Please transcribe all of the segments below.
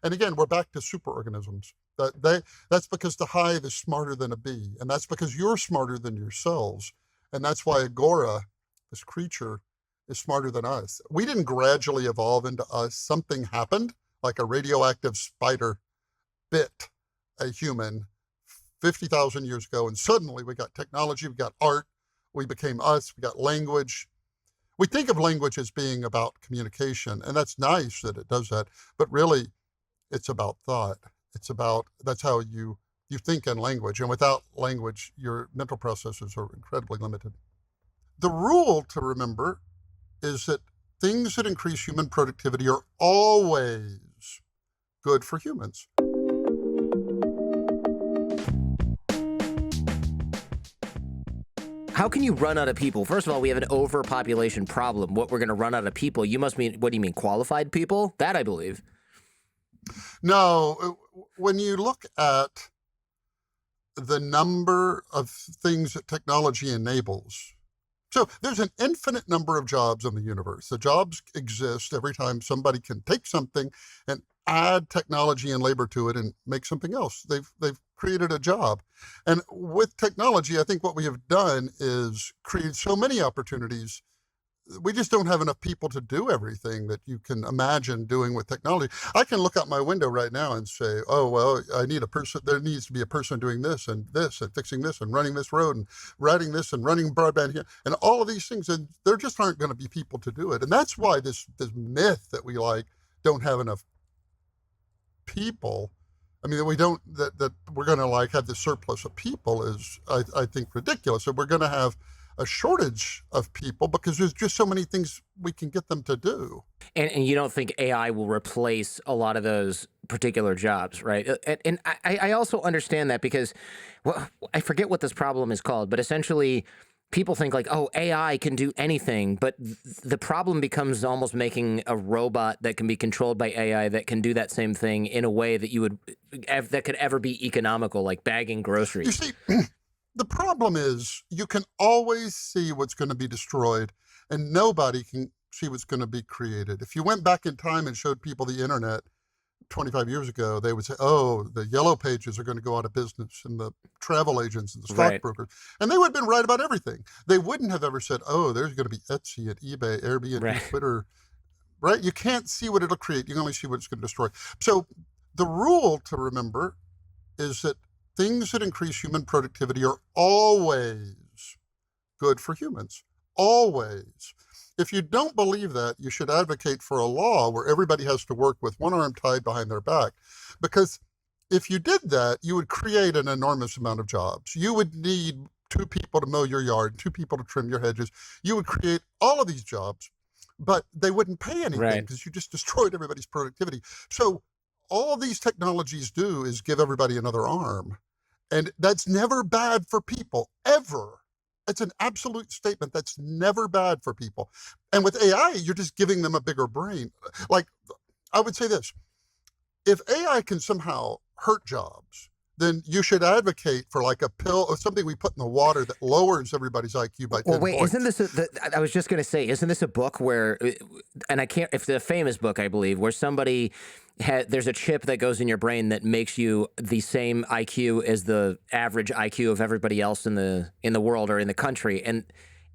And again, we're back to superorganisms. That's because the hive is smarter than a bee, and that's because you're smarter than yourselves. And that's why Agora, this creature, is smarter than us. We didn't gradually evolve into us. Something happened, like a radioactive spider bit a human 50,000 years ago, and suddenly we got technology, we got art, we became us, we got language. We think of language as being about communication, and that's nice that it does that, but really it's about thought. That's how you think in language, and without language, your mental processes are incredibly limited. The rule to remember is that things that increase human productivity are always good for humans. How can you run out of people? First of all, we have an overpopulation problem. What, we're going to run out of people? You must mean, what do you mean, qualified people? That I believe. No, when you look at the number of things that technology enables, so there's an infinite number of jobs in the universe. The jobs exist every time somebody can take something and add technology and labor to it and make something else. They've created a job. And with technology, I think what we have done is create so many opportunities. We just don't have enough people to do everything that you can imagine doing with technology. I can look out my window right now and say, oh, well, I need a person. There needs to be a person doing this and fixing this and running this road and writing this and running broadband here and all of these things. And there just aren't going to be people to do it. And that's why this myth that we don't have enough people. I mean, that we don't, that we're going to have this surplus of people is, I think, ridiculous. So we're going to have a shortage of people because there's just so many things we can get them to do. And you don't think AI will replace a lot of those particular jobs, right? And I also understand that because, well, I forget what this problem is called, but essentially people think like, oh, AI can do anything, but the problem becomes almost making a robot that can be controlled by AI that can do that same thing in a way that that could ever be economical, like bagging groceries. You see, the problem is you can always see what's going to be destroyed and nobody can see what's going to be created. If you went back in time and showed people the internet 25 years ago, they would say, oh, the yellow pages are going to go out of business and the travel agents and the stockbrokers. Right. And they would have been right about everything. They wouldn't have ever said, oh, there's going to be Etsy and eBay, Airbnb, right. Twitter, right? You can't see what it'll create. You can only see what it's going to destroy. So the rule to remember is that things that increase human productivity are always good for humans. Always. If you don't believe that, you should advocate for a law where everybody has to work with one arm tied behind their back. Because if you did that, you would create an enormous amount of jobs. You would need 2 people to mow your yard, 2 people to trim your hedges. You would create all of these jobs, but they wouldn't pay anything because you just destroyed everybody's productivity. So all these technologies do is give everybody another arm. And that's never bad for people, ever. It's an absolute statement. That's never bad for people. And with AI, you're just giving them a bigger brain. Like, I would say this, if AI can somehow hurt jobs, then you should advocate for like a pill or something we put in the water that lowers everybody's IQ by 10 points. Isn't this, I was just going to say, isn't this a book where, and I can't, it's a famous book, I believe, where somebody there's a chip that goes in your brain that makes you the same IQ as the average IQ of everybody else in the world or in the country. And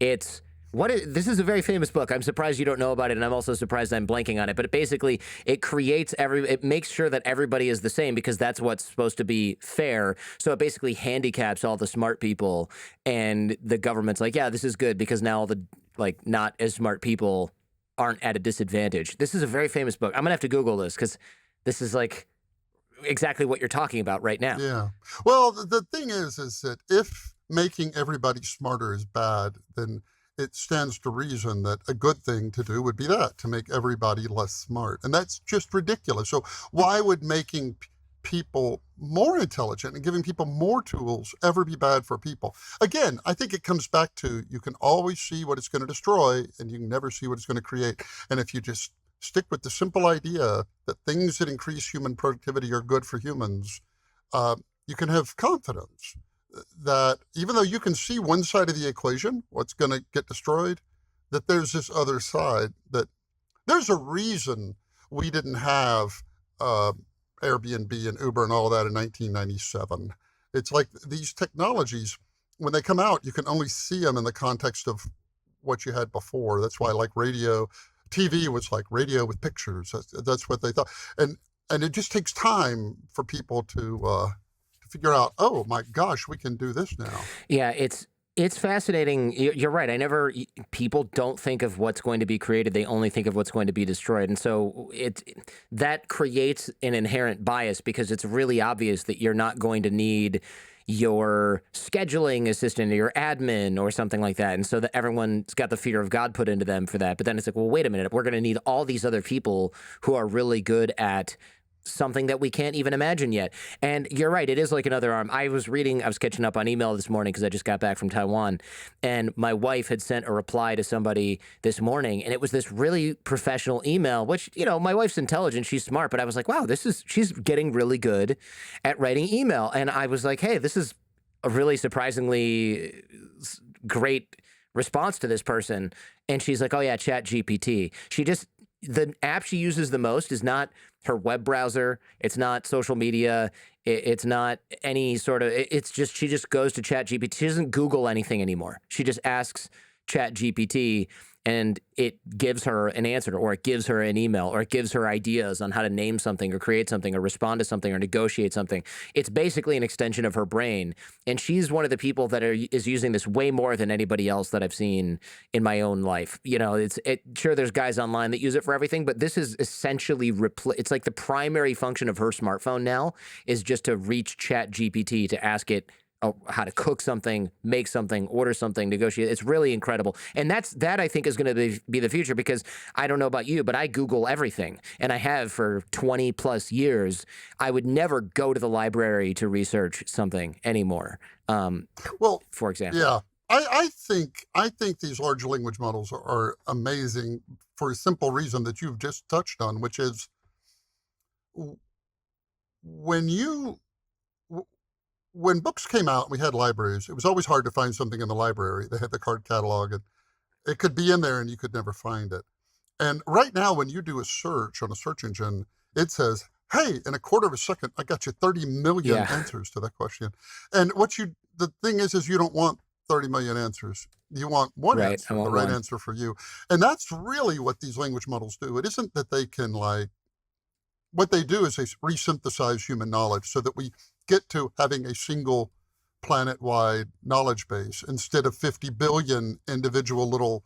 this is a very famous book. I'm surprised you don't know about it, and I'm also surprised I'm blanking on it. But basically, it makes sure that everybody is the same because that's what's supposed to be fair. So it basically handicaps all the smart people, and the government's like, yeah, this is good because now all the not as smart people aren't at a disadvantage. This is a very famous book. I'm gonna have to Google this because this is exactly what you're talking about right now. Yeah. Well, the thing is that if making everybody smarter is bad, then it stands to reason that a good thing to do would be to make everybody less smart. And that's just ridiculous. So why would making people more intelligent and giving people more tools ever be bad for people? Again, I think it comes back to you can always see what it's going to destroy and you can never see what it's going to create. And if you just stick with the simple idea that things that increase human productivity are good for humans, you can have confidence that even though you can see one side of the equation, what's going to get destroyed, that there's this other side, that there's a reason we didn't have Airbnb and Uber and all of that in 1997. It's like these technologies, when they come out, you can only see them in the context of what you had before. That's why, like radio, TV was like radio with pictures. That's what they thought, and it just takes time for people to figure out. Oh my gosh, we can do this now. Yeah, it's fascinating. You're right. People don't think of what's going to be created. They only think of what's going to be destroyed. And so that creates an inherent bias because it's really obvious that you're not going to need your scheduling assistant or your admin or something like that. And so that everyone's got the fear of God put into them for that. But then it's like, well, wait a minute. We're going to need all these other people who are really good at something that we can't even imagine yet. And you're right, it is like another arm. I was catching up on email this morning because I just got back from Taiwan, and my wife had sent a reply to somebody this morning, and it was this really professional email, which, my wife's intelligent, she's smart, but I was like, wow, she's getting really good at writing email. And I was like, hey, this is a really surprisingly great response to this person. And she's like, oh yeah, Chat GPT. The app she uses the most is not her web browser. It's not social media. It's not any sort of, it's just, she just goes to Chat GPT. She doesn't Google anything anymore. She just asks Chat GPT and it gives her an answer, or it gives her an email, or it gives her ideas on how to name something or create something or respond to something or negotiate something. It's basically an extension of her brain. And she's one of the people that is using this way more than anybody else that I've seen in my own life. Sure, there's guys online that use it for everything, but this is essentially, it's like the primary function of her smartphone now is just to reach Chat GPT to ask it how to cook something, make something, order something, negotiate. It's really incredible. And that I think is going to be the future, because I don't know about you, but I Google everything, and I have for 20 plus years. I would never go to the library to research something anymore. Well, for example. yeah, I think these large language models are amazing for a simple reason that you've just touched on, which is when books came out, we had libraries. It was always hard to find something in the library. They had the card catalog, and it could be in there and you could never find it. And right now, when you do a search on a search engine, it says, hey, in a quarter of a second, I got you 30 million answers to that question. And the thing is you don't want 30 million answers. You want one answer, the right answer for you. And that's really what these language models do. It isn't that they can what they do is they resynthesize human knowledge so that we get to having a single planet-wide knowledge base instead of 50 billion individual little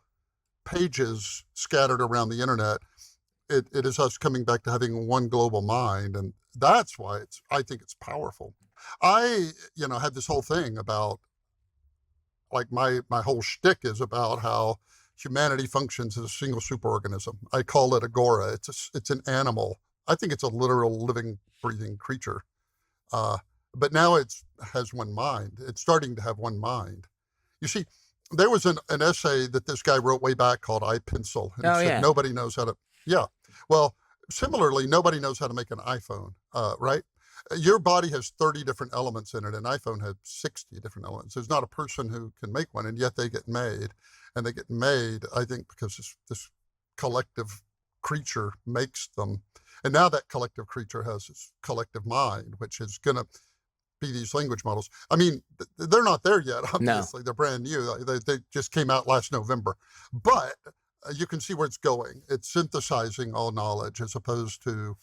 pages scattered around the internet. It is us coming back to having one global mind, and that's why I think it's powerful. I had this whole thing about, like, my whole shtick is about how humanity functions as a single superorganism. I call it agora. It's an animal. I think it's a literal living, breathing creature. But now it has one mind. It's starting to have one mind. You see, there was an essay that this guy wrote way back called I Pencil. And he said, nobody knows how to, Well, similarly, nobody knows how to make an iPhone, right? Your body has 30 different elements in it. An iPhone has 60 different elements. There's not a person who can make one, and yet they get made. And they get made, I think, because this collective creature makes them. And now that collective creature has this collective mind, which is going to be these language models. I mean, they're not there yet, obviously. No. They're brand new. They just came out last November. But you can see where it's going. It's synthesizing all knowledge as opposed to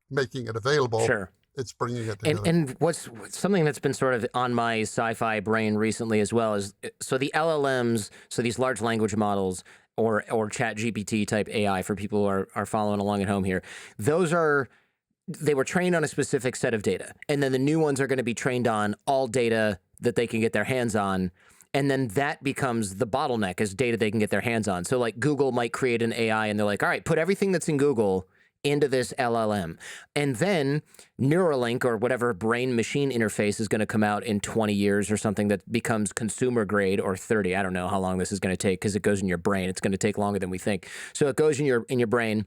making it available. Sure. It's bringing it together. And what's something that's been sort of on my sci-fi brain recently as well is, so the LLMs, so these large language models, or Chat GPT type AI for people who are following along at home here, they were trained on a specific set of data. And then the new ones are going to be trained on all data that they can get their hands on. And then that becomes the bottleneck, is data they can get their hands on. So like Google might create an AI and they're like, all right, put everything that's in Google into this LLM. And then Neuralink, or whatever brain machine interface, is going to come out in 20 years or something that becomes consumer grade, or 30. I don't know how long this is going to take, because it goes in your brain. It's going to take longer than we think. So it goes in your brain.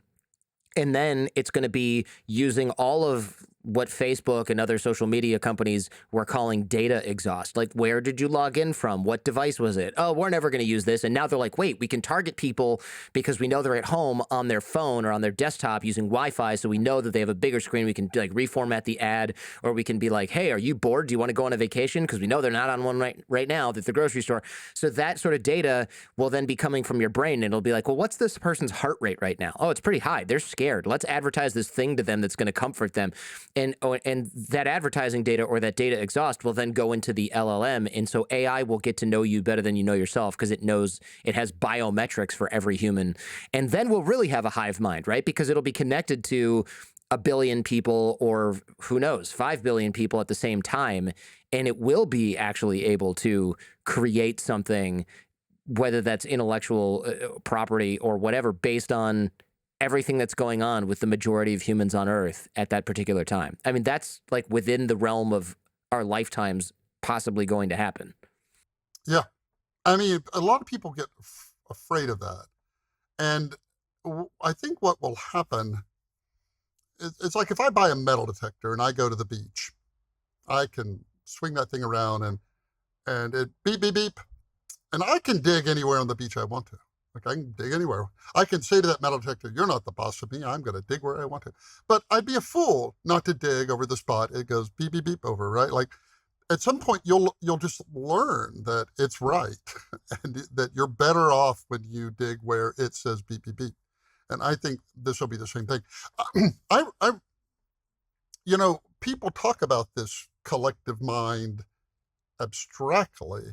And then it's going to be using all of what Facebook and other social media companies were calling data exhaust. Like, where did you log in from? What device was it? Oh, we're never going to use this. And now they're like, wait, we can target people because we know they're at home on their phone or on their desktop using Wi-Fi. So we know that they have a bigger screen. We can like reformat the ad, or we can be like, hey, are you bored? Do you want to go on a vacation? Because we know they're not on one right now at the grocery store. So that sort of data will then be coming from your brain, and it'll be like, well, what's this person's heart rate right now? Oh, it's pretty high. They're scared. Let's advertise this thing to them that's going to comfort them. And that advertising data or that data exhaust will then go into the LLM. And so AI will get to know you better than you know yourself, because it knows it has biometrics for every human. And then we'll really have a hive mind, right? Because it'll be connected to 1 billion people, or who knows, 5 billion people at the same time. And it will be actually able to create something, whether that's intellectual property or whatever, based on everything that's going on with the majority of humans on Earth at that particular time. I mean, that's like within the realm of our lifetimes possibly going to happen. Yeah. I mean, a lot of people get afraid of that. And I think what will happen is, it's like if I buy a metal detector and I go to the beach, I can swing that thing around and it beep, beep, beep. And I can dig anywhere on the beach I want to. Like, I can dig anywhere. I can say to that metal detector, you're not the boss of me. I'm going to dig where I want to. But I'd be a fool not to dig over the spot it goes beep, beep, beep over, right? Like, at some point, you'll just learn that it's right and that you're better off when you dig where it says beep, beep, beep. And I think this will be the same thing. People talk about this collective mind abstractly.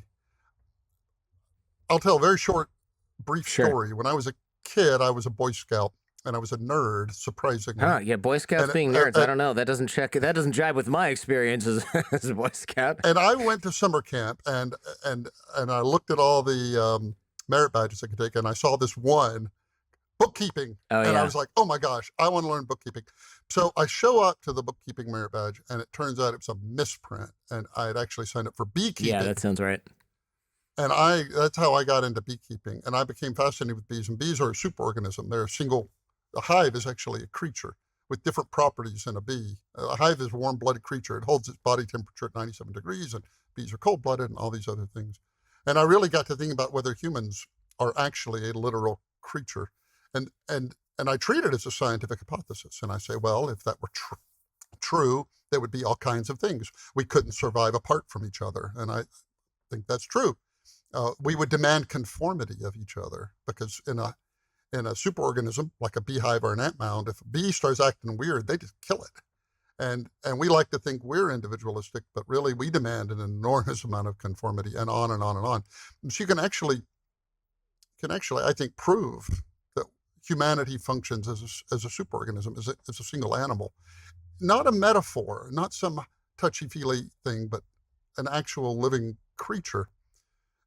I'll tell a very short, brief story. When I was a kid, I was a Boy Scout, and I was a nerd, surprisingly. Yeah, Boy Scouts being nerds. I don't know. That doesn't jive with my experience as a Boy Scout. And I went to summer camp, and I looked at all the merit badges I could take, and I saw this one, bookkeeping. Oh, and yeah. I was like, oh my gosh, I want to learn bookkeeping. So I show up to the bookkeeping merit badge, and it turns out it's a misprint, and I had actually signed up for beekeeping. Yeah, that sounds right. And that's how I got into beekeeping. And I became fascinated with bees. And bees are a superorganism. A hive is actually a creature with different properties than a bee. A hive is a warm-blooded creature. It holds its body temperature at 97 degrees, and bees are cold-blooded and all these other things. And I really got to think about whether humans are actually a literal creature. And I treat it as a scientific hypothesis. And I say, well, if that were true, there would be all kinds of things. We couldn't survive apart from each other. And I think that's true. We would demand conformity of each other, because in a superorganism like a beehive or an ant mound, if a bee starts acting weird, they just kill it. And we like to think we're individualistic, but really we demand an enormous amount of conformity, and on and on and on. And so you can actually, I think, prove that humanity functions as a superorganism, as a single animal, not a metaphor, not some touchy-feely thing, but an actual living creature.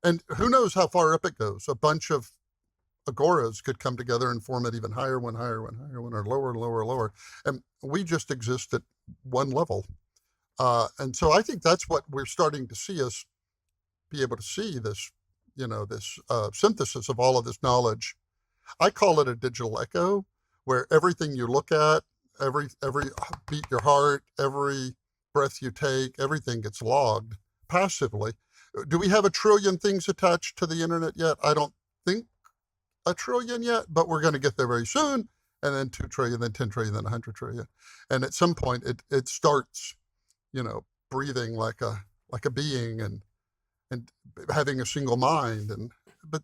And who knows how far up it goes? A bunch of agoras could come together and form an even higher one, or lower and lower and lower. And we just exist at one level. And so I think that's what we're starting to see, us be able to see this, this synthesis of all of this knowledge. I call it a digital echo, where everything you look at, every beat your heart, every breath you take, everything gets logged passively. Do we have 1 trillion things attached to the internet yet? I don't think 1 trillion yet, but we're going to get there very soon. And then 2 trillion, then 10 trillion, then 100 trillion. And at some point it starts, breathing like a being and having a single mind. But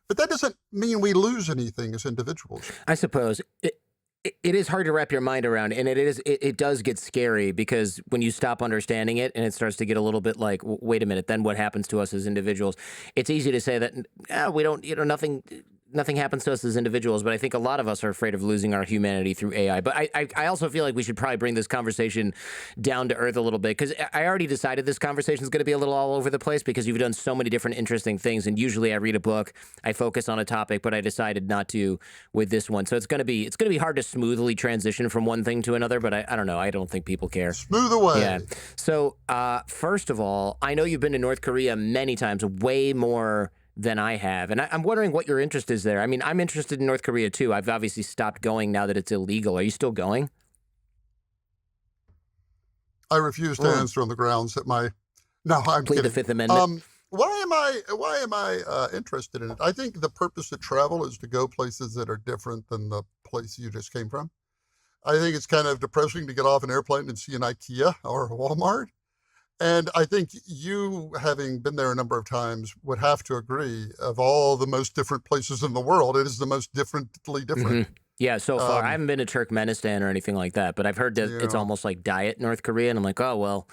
that doesn't mean we lose anything as individuals. I suppose it is hard to wrap your mind around, and it does get scary, because when you stop understanding it and it starts to get a little bit like, wait a minute, then what happens to us as individuals? It's easy to say that we don't, nothing happens to us as individuals, but I think a lot of us are afraid of losing our humanity through AI. But I also feel like we should probably bring this conversation down to earth a little bit, because I already decided this conversation is going to be a little all over the place, because you've done so many different interesting things. And usually I read a book, I focus on a topic, but I decided not to with this one. So it's going to be hard to smoothly transition from one thing to another, but I don't know. I don't think people care. Smooth away. Yeah. So first of all, I know you've been to North Korea many times, way more than I have. And I'm wondering what your interest is there. I mean, I'm interested in North Korea too. I've obviously stopped going now that it's illegal. Are you still going? I refuse to answer on the grounds that my. No, I'm Plead the kidding. Fifth Amendment. Why am I interested in it? I think the purpose of travel is to go places that are different than the place you just came from. I think it's kind of depressing to get off an airplane and see an IKEA or a Walmart. And I think you, having been there a number of times, would have to agree, of all the most different places in the world, it is the most differently different. Yeah, so far I Um, haven't been to Turkmenistan or anything like that, but I've heard that it's yeah, almost like diet North Korea, and I'm like, oh well,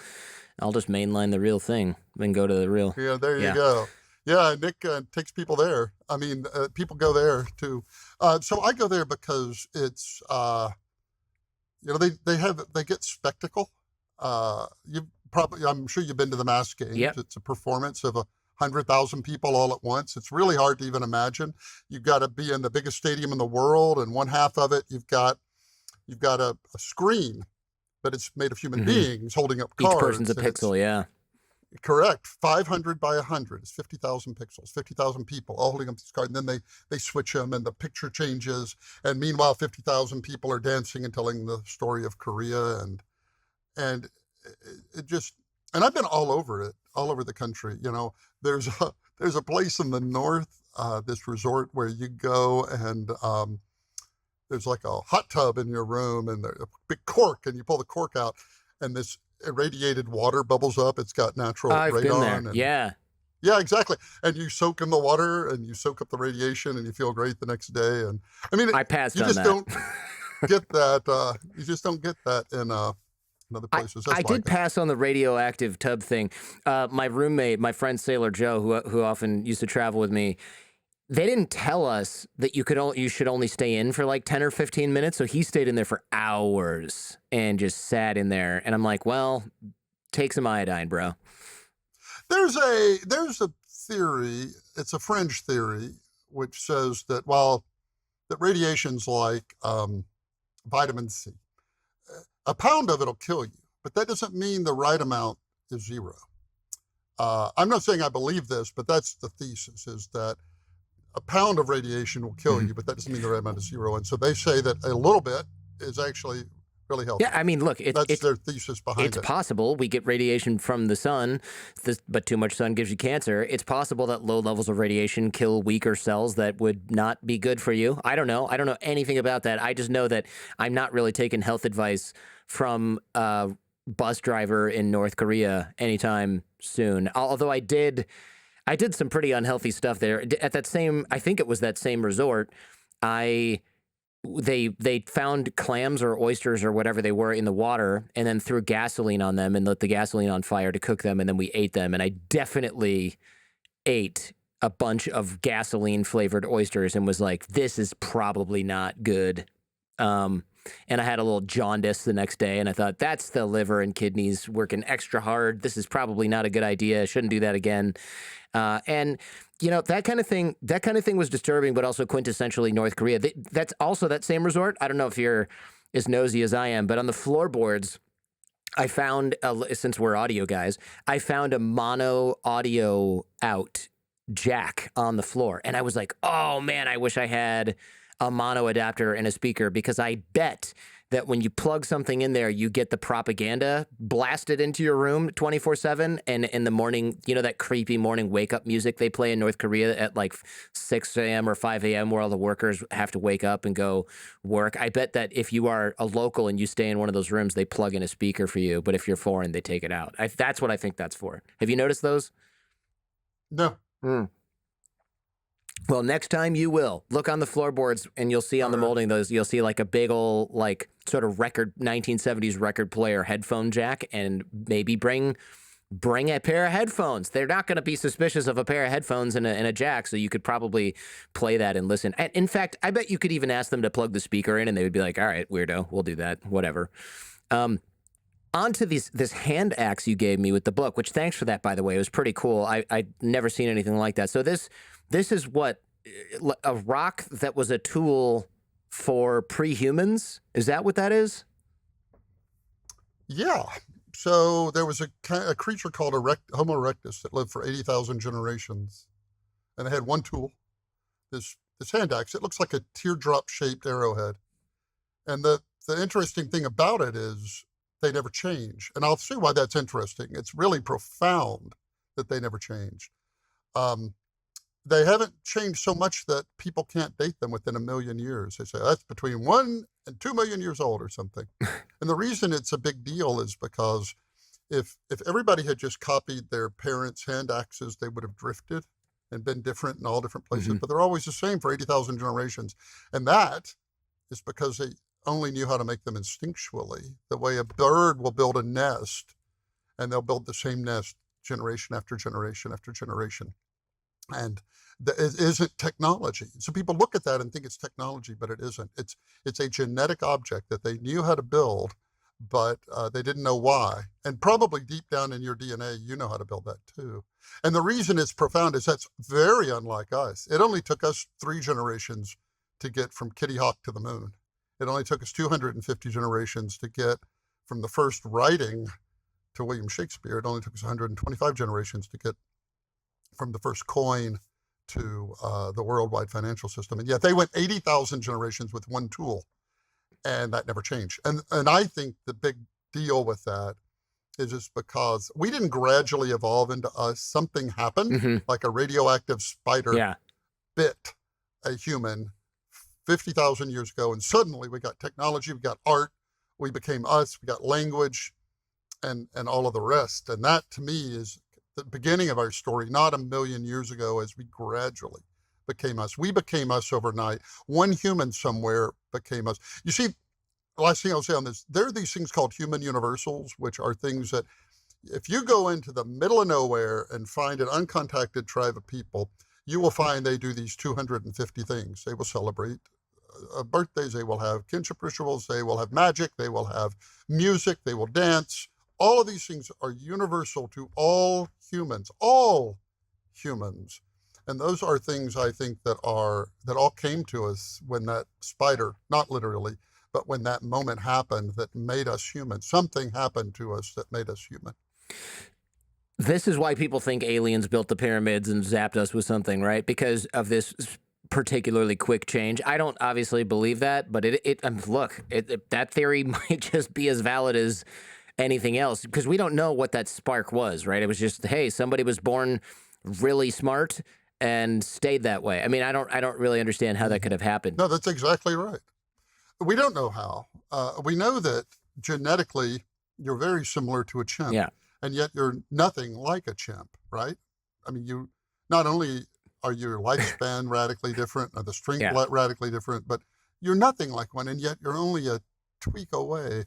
I'll just mainline the real thing, then go to the real. yeah, there you Yeah, go. Yeah, Nick takes people there. I mean, people go there too. So I go there because it's, they get spectacle. I'm sure you've been to the mass games. yep. It's a performance of 100,000 people all at once. It's really hard to even imagine. You've got to be in the biggest stadium in the world, and one half of it you've got a screen, but it's made of human hmm beings holding up Each person's a cards, and it's pixel. Yeah, correct. 500 by 100 is 50,000 pixels. 50,000 people all holding up this card, and then they switch them, and the picture changes. And meanwhile, 50,000 people are dancing and telling the story of Korea, and it just. And I've been all over it, all over the country. There's a place in the north, this resort where you go, and there's like a hot tub in your room, and there's a big cork, and you pull the cork out, and this irradiated water bubbles up. It's got natural I've been there. radon, and Yeah, yeah, exactly. And you soak in the water, and you soak up the radiation, and you feel great the next day. And I mean, I passed you on just that. don't get that. You just don't get that in other I, places. I That's why I did go. pass on the radioactive tub thing. My roommate, my friend Sailor Joe, who often used to travel with me, they didn't tell us that you should only stay in for like 10 or 15 minutes. So he stayed in there for hours and just sat in there. And I'm like, well, take some iodine, bro. There's a theory. It's a fringe theory which says that radiation's like vitamin C. A pound of it'll kill you, but that doesn't mean the right amount is zero. I'm not saying I believe this, but that's the thesis: is that a pound of radiation will kill Mhm. you, but that doesn't mean the right amount is zero. And so they say that a little bit is actually really Yeah, healthy. I mean, look, That's their thesis behind it's it. possible we get radiation from the sun, but too much sun gives you cancer. It's possible that low levels of radiation kill weaker cells that would not be good for you. I don't know. I don't know anything about that. I just know that I'm not really taking health advice from a bus driver in North Korea anytime soon. Although I did some pretty unhealthy stuff there at that same. I think it was that same resort. I they found clams or oysters or whatever they were in the water and then threw gasoline on them and lit the gasoline on fire to cook them, and then we ate them, and I definitely ate a bunch of gasoline flavored oysters and was like, this is probably not good. um and I had a little jaundice the next day, and I thought, that's the liver and kidneys working extra hard. This is probably not a good idea. I shouldn't do that again. And that kind of thing. That kind of thing was disturbing, but also quintessentially North Korea. That's also that same resort. I don't know if you're as nosy as I am, but on the floorboards, I found since we're audio guys, I found a mono audio out jack on the floor, and I was like, oh man, I wish I had a mono adapter and a speaker, because I bet that when you plug something in there, you get the propaganda blasted into your room 24/7. And in the morning, that creepy morning wake up music they play in North Korea at like 6 a.m. or 5 a.m., where all the workers have to wake up and go work. I bet that if you are a local and you stay in one of those rooms, they plug in a speaker for you. But if you're foreign, they take it out. That's what I think that's for. Have you noticed those? No. Mm. Well, next time you will look on the floorboards, and you'll see on All the right. molding those, you'll see like a big old, like, sort of 1970s record player headphone jack, and maybe bring a pair of headphones. They're not going to be suspicious of a pair of headphones and a jack, so you could probably play that and listen. And in fact, I bet you could even ask them to plug the speaker in, and they would be like, all right, weirdo, we'll do that, whatever. Um, On to this hand axe you gave me with the book, which, thanks for that, by the way. It was pretty cool. I'd never seen anything like that. So this is what, a rock that was a tool for pre-humans? Is that what that is? Yeah. So there was a creature called Homo erectus that lived for 80,000 generations, and it had one tool, this hand axe. It looks like a teardrop shaped arrowhead. And the interesting thing about it is they never change. And I'll see why that's interesting. It's really profound that they never change. Um, they haven't changed so much that people can't date them within 1,000,000 years. They say that's between 1 and 2 million years old or something. And the reason it's a big deal is because if everybody had just copied their parents' hand axes, they would have drifted and been different in all different places. Mhm. But they're always the same for 80,000 generations. And that is because they only knew how to make them instinctually. The way a bird will build a nest, and they'll build the same nest generation after generation after generation. And it isn't technology. So people look at that and think it's technology, but it isn't. It's a genetic object that they knew how to build, but they didn't know why. And probably deep down in your DNA, you know how to build that too. And the reason it's profound is that's very unlike us. It only took us 3 generations to get from Kitty Hawk to the moon. It only took us 250 generations to get from the first writing to William Shakespeare. It only took us 125 generations to get from the first coin to the worldwide financial system. And yet they went 80,000 generations with one tool, and that never changed. And I think the big deal with that is just because we didn't gradually evolve into us. Something happened, Mhm. like a radioactive spider Yeah. bit a human 50,000 years ago, and suddenly we got technology, we got art, we became us, we got language, and all of the rest. And that to me is the beginning of our story, not 1,000,000 years ago as we gradually became us. We became us overnight. One human somewhere became us. You see, the last thing I'll say on this, there are these things called human universals, which are things that if you go into the middle of nowhere and find an uncontacted tribe of people, you will find they do these 250 things. They will celebrate birthdays, they will have kinship rituals, they will have magic, they will have music, they will dance. All of these things are universal to all humans, and those are things I think that all came to us when that spider, not literally, but when that moment happened that made us human. Something happened to us that made us human. This is why people think aliens built the pyramids and zapped us with something, right? Because of this particularly quick change. I don't obviously believe that, but that theory might just be as valid as anything else because we don't know what that spark was, right? It was just, hey, somebody was born really smart and stayed that way. I mean, I don't really understand how that could have happened. No, that's exactly right. We don't know how. We know that genetically you're very similar to a chimp, Yeah. and yet you're nothing like a chimp, right? I mean, you not only are your lifespan radically different, or the strength Yeah. radically different, but you're nothing like one, and yet you're only a tweak away.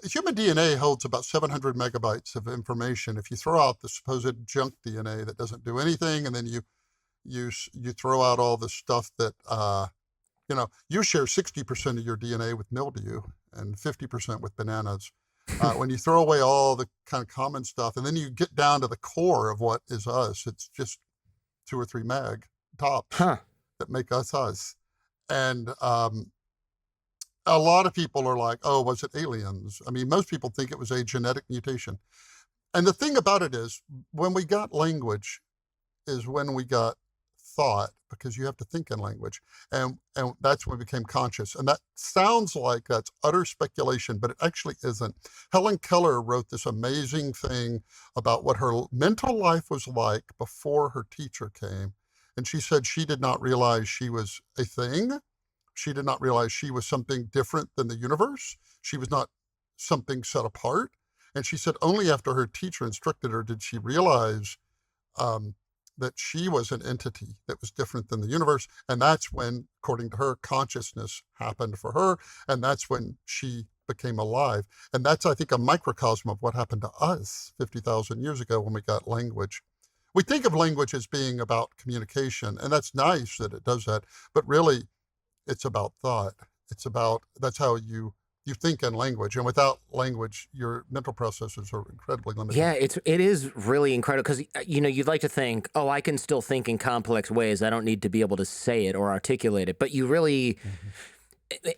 Human DNA holds about 700 megabytes of information. If you throw out the supposed junk DNA that doesn't do anything, and then you throw out all the stuff that you share 60% of your DNA with mildew and 50% with bananas. When you throw away all the kind of common stuff, and then you get down to the core of what is us, it's just 2 or 3 meg tops Huh. that make us us. And a lot of people are like, oh, was it aliens? I mean, most people think it was a genetic mutation. And the thing about it is, when we got language is when we got thought, because you have to think in language. And that's when we became conscious. And that sounds like that's utter speculation, but it actually isn't. Helen Keller wrote this amazing thing about what her mental life was like before her teacher came. And she said she did not realize she was a thing. She did not realize she was something different than the universe. She was not something set apart. And she said only after her teacher instructed her did she realize that she was an entity that was different than the universe. And that's when, according to her, consciousness happened for her. And that's when she became alive. And that's, I think, a microcosm of what happened to us 50,000 years ago when we got language. We think of language as being about communication, and that's nice that it does that. But really, it's about thought. That's how you think in language. And without language, your mental processes are incredibly limited. Yeah, it is really incredible because you'd like to think, oh, I can still think in complex ways. I don't need to be able to say it or articulate it. But you really,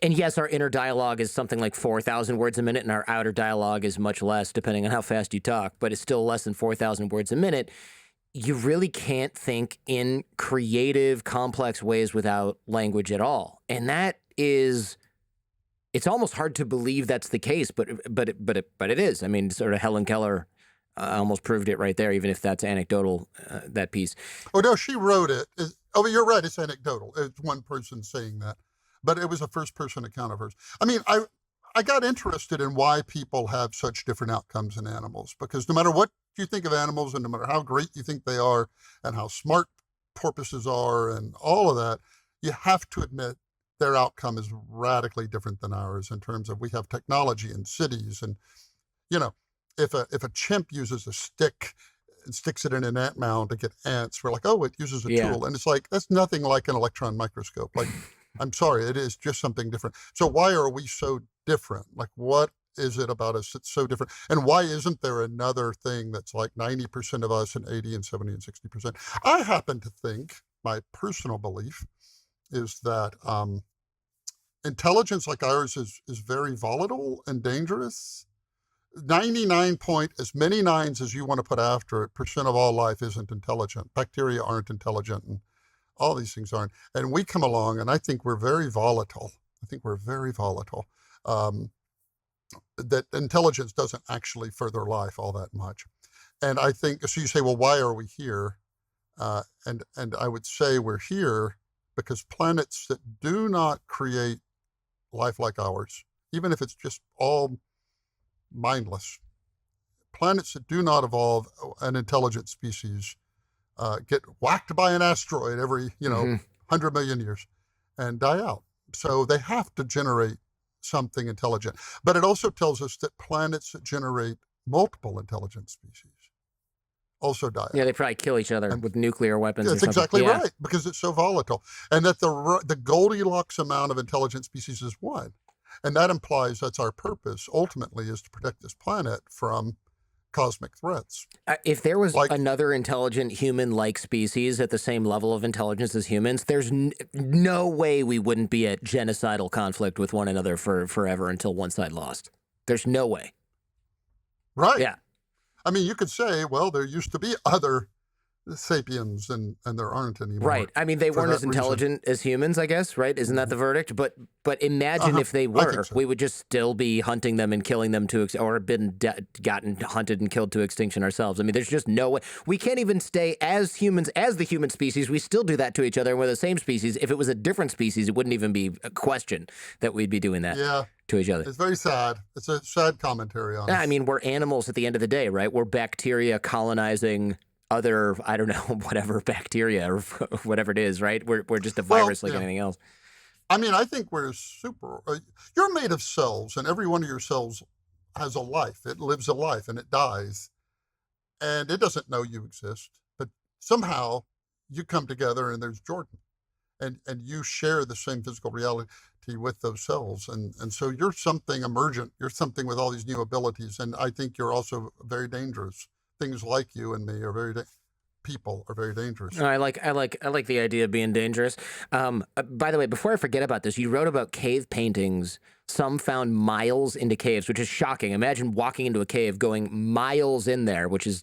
and yes, our inner dialogue is something like 4,000 words a minute, and our outer dialogue is much less, depending on how fast you talk. But it's still less than 4,000 words a minute. You really can't think in creative, complex ways without language at all, and that is It's almost hard to believe that's the case, but it is. I mean, sort of Helen Keller almost proved it right there, even if that's anecdotal. That piece. Oh no, she wrote it. Oh, you're right. It's anecdotal. It's one person saying that, but it was a first-person account of hers. I mean, I got interested in why people have such different outcomes in animals, because no matter what you think of animals, and no matter how great you think they are, and how smart porpoises are, and all of that, you have to admit their outcome is radically different than ours in terms of we have technology in cities, and you know, if a chimp uses a stick and sticks it in an ant mound to get ants, we're like, oh, it uses a Yeah. tool. And it's like, that's nothing like an electron microscope. Like, I'm sorry, it is just something different. So why are we so different? Like, what is it about us that's so different? And why isn't there another thing that's like 90% of us and 80 and 70 and 60%? I happen to think, my personal belief is that intelligence like ours is very volatile and dangerous. 99 point, as many nines as you want to put after it, percent of all life isn't intelligent. Bacteria aren't intelligent, and all these things aren't. And we come along, and I think we're very volatile. I think we're very volatile. That intelligence doesn't actually further life all that much. And I think, so you say, well, why are we here? And I would say we're here because planets that do not create life like ours, even if it's just all mindless, planets that do not evolve an intelligent species get whacked by an asteroid every, 100 million years and die out. So they have to generate something intelligent. But it also tells us that planets that generate multiple intelligent species also die Yeah, out. they probably kill each other with nuclear weapons or That's something. exactly Yeah. right, because it's so volatile. And that the Goldilocks amount of intelligent species is one. And that implies that's our purpose, ultimately, is to protect this planet from cosmic threats. If there was Like, another intelligent human-like species at the same level of intelligence as humans, there's no way we wouldn't be at genocidal conflict with one another for forever until one side lost. There's no way. right. Yeah. I mean, you could say, well, there used to be other sapiens, and there aren't anymore. Right. I mean, they for weren't that as intelligent as humans, I guess, right? Isn't that the verdict? But imagine if they I think were, so. we would just still be hunting them and killing them or been gotten hunted and killed to extinction ourselves. I mean, there's just no way. We can't even stay as humans, as the human species. We still do that to each other, and we're the same species. If it was a different species, it wouldn't even be a question that we'd be doing that Yeah, to each other. it's very sad. It's a sad commentary on Yeah, us. I mean, we're animals at the end of the day, right? We're bacteria colonizing other, I don't know, whatever bacteria or whatever it is, right? We're just a Well, virus like yeah. anything else. I mean, I think we're super. You're made of cells, and every one of your cells has a life. It lives a life, and it dies, and it doesn't know you exist. But somehow, you come together, and there's Jordan, and you share the same physical reality with those cells, and so you're something emergent. You're something with all these new abilities, and I think you're also very dangerous. Things like you and me are people are very dangerous. I like the idea of being dangerous. By the way, before I forget about this, you wrote about cave paintings. Some found miles into caves, which is shocking. Imagine walking into a cave, going miles in there, which is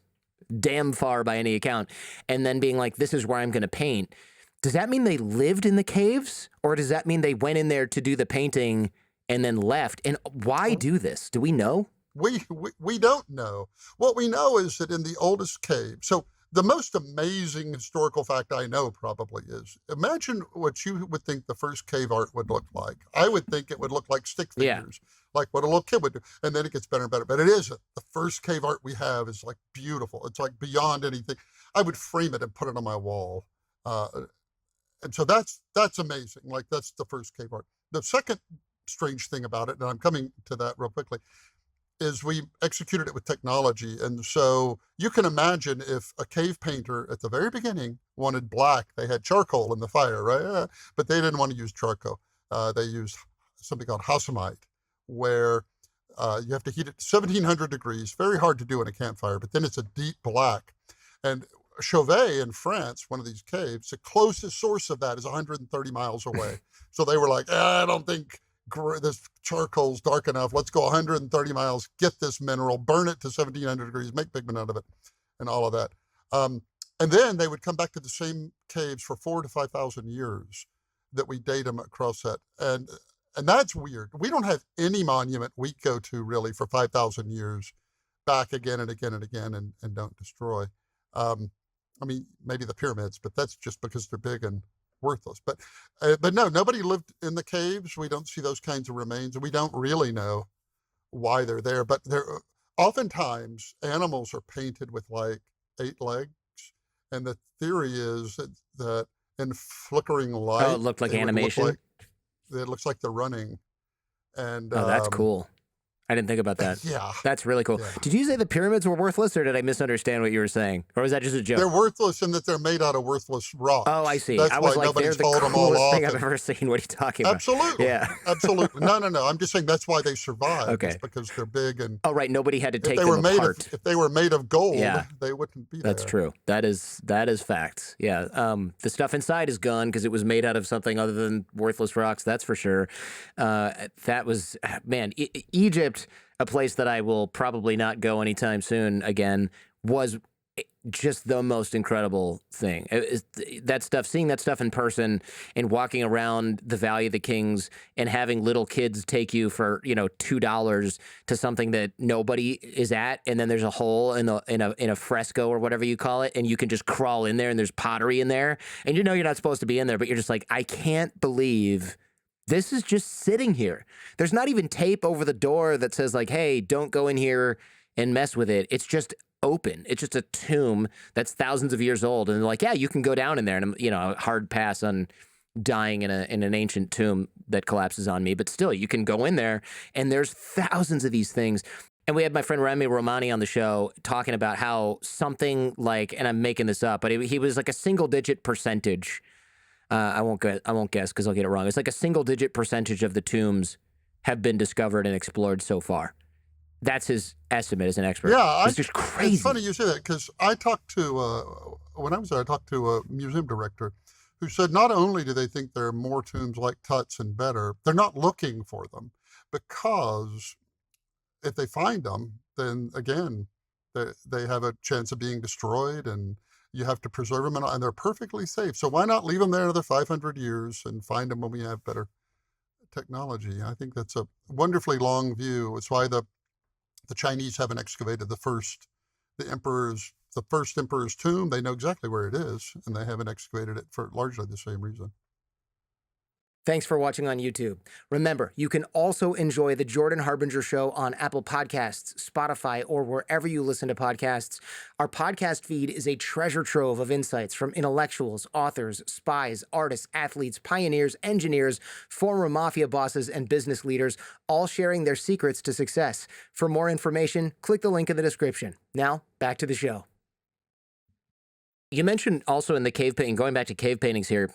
damn far by any account, and then being like, "This is where I'm going to paint." Does that mean they lived in the caves, or does that mean they went in there to do the painting and then left? And why do this? Do we know? We don't know. What we know is that in the oldest cave, so the most amazing historical fact I know probably is, imagine what you would think the first cave art would look like. I would think it would look like stick Yeah. figures, like what a little kid would do. And then it gets better and better, but it isn't. The first cave art we have is like beautiful. It's like beyond anything. I would frame it and put it on my wall. And so that's amazing. Like, that's the first cave art. The second strange thing about it, and I'm coming to that real quickly, is we executed it with technology. And so you can imagine if a cave painter at the very beginning wanted black, they had charcoal in the fire, right? But they didn't want to use charcoal. They used something called hausemite, where you have to heat it to 1700 degrees. Very hard to do in a campfire, but then it's a deep black. And Chauvet in France, one of these caves, the closest source of that is 130 miles away. So they were like, I don't think this charcoal's dark enough. Let's go 130 miles, get this mineral, burn it to 1700 degrees, make pigment out of it, and all of that. And then they would come back to the same caves for 4,000 to 5,000 years that we date them across that. And And that's weird. We don't have any monument we go to really for 5,000 years back again and again and again and don't destroy. I mean, maybe the pyramids, but that's just because they're big and worthless. But no, nobody lived in the caves. We don't see those kinds of remains, and we don't really know why they're there. But they're oftentimes animals are painted with like 8 legs, and the theory is that in flickering light, Oh, it looked like animation. It looks like they're running. And oh, that's cool. I didn't think about that. Yeah. That's really cool. Yeah. Did you say the pyramids were worthless, or did I misunderstand what you were saying? Or was that just a joke? They're worthless in that they're made out of worthless rocks. Oh, I see. That's I was why like, they're nobody's the hauled them all coolest off. thing I've ever seen. What are you talking about? Absolutely. Yeah. Absolutely. No. I'm just saying that's why they survive. Okay. It's because they're big and. Oh, right. Nobody had to take If they them were made apart. if they were made of gold, Yeah. they wouldn't be That's there. true. That is facts. Yeah. The stuff inside is gone because it was made out of something other than worthless rocks. That's for sure. That was, man, Egypt, a place that I will probably not go anytime soon again, was just the most incredible thing. That stuff, seeing that stuff in person and walking around the Valley of the Kings and having little kids take you for, $2 to something that nobody is at, and then there's a hole in a fresco or whatever you call it, and you can just crawl in there and there's pottery in there, and you're not supposed to be in there, but you're just like, I can't believe this is just sitting here. There's not even tape over the door that says like, hey, don't go in here and mess with it. It's just open. It's just a tomb that's thousands of years old. And they're like, yeah, you can go down in there. And, a hard pass on dying in an ancient tomb that collapses on me. But still, you can go in there and there's thousands of these things. And we had my friend Remy Romani on the show talking about how something like, and I'm making this up, but he was like a single-digit percentage. I won't guess because I'll get it wrong. It's like a single-digit percentage of the tombs have been discovered and explored so far. That's his estimate as an expert. Yeah, it's just crazy. It's funny you say that because I talked to when I was there, I talked to a museum director who said not only do they think there are more tombs like Tut's and better, they're not looking for them because if they find them, then again they have a chance of being destroyed and. You have to preserve them, and they're perfectly safe. So why not leave them there another 500 years and find them when we have better technology? I think that's a wonderfully long view. It's why the Chinese haven't excavated the first emperor's tomb. They know exactly where it is, and they haven't excavated it for largely the same reason. Thanks for watching on YouTube. Remember, you can also enjoy The Jordan Harbinger Show on Apple Podcasts, Spotify, or wherever you listen to podcasts. Our podcast feed is a treasure trove of insights from intellectuals, authors, spies, artists, athletes, pioneers, engineers, former mafia bosses, and business leaders, all sharing their secrets to success. For more information, click the link in the description. Now, back to the show. You mentioned also in the cave painting, going back to cave paintings here,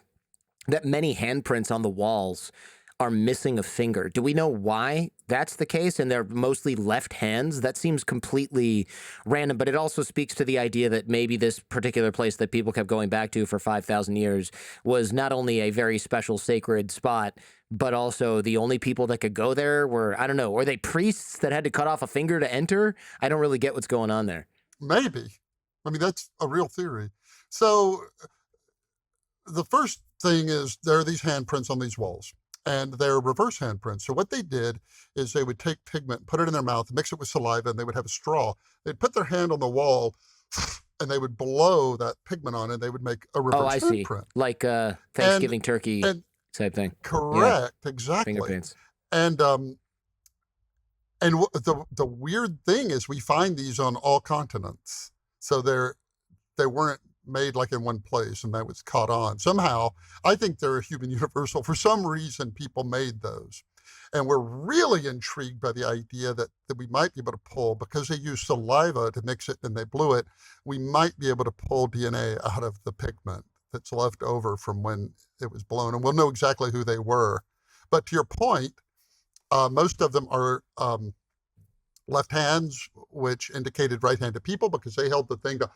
that many handprints on the walls are missing a finger. Do we know why that's the case? And they're mostly left hands? That seems completely random, but it also speaks to the idea that maybe this particular place that people kept going back to for 5,000 years was not only a very special sacred spot, but also the only people that could go there were, I don't know, were they priests that had to cut off a finger to enter? I don't really get what's going on there. Maybe. I mean, that's a real theory. So the first thing is there are these handprints on these walls, and they're reverse handprints. So what they did is they would take pigment, put it in their mouth, mix it with saliva, and they would have a straw. They'd put their hand on the wall, and they would blow that pigment on, and they would make a reverse handprint. Like Thanksgiving turkey type thing. Correct, yeah. Exactly. Finger paints. And the weird thing is we find these on all continents. So they weren't made like in one place and that was caught on. Somehow, I think they're a human universal. For some reason, people made those. And we're really intrigued by the idea that we might be able to pull, because they use saliva to mix it and they blew it, we might be able to pull DNA out of the pigment that's left over from when it was blown. And we'll know exactly who they were. But to your point, most of them are left hands, which indicated right-handed people because they held the thing to...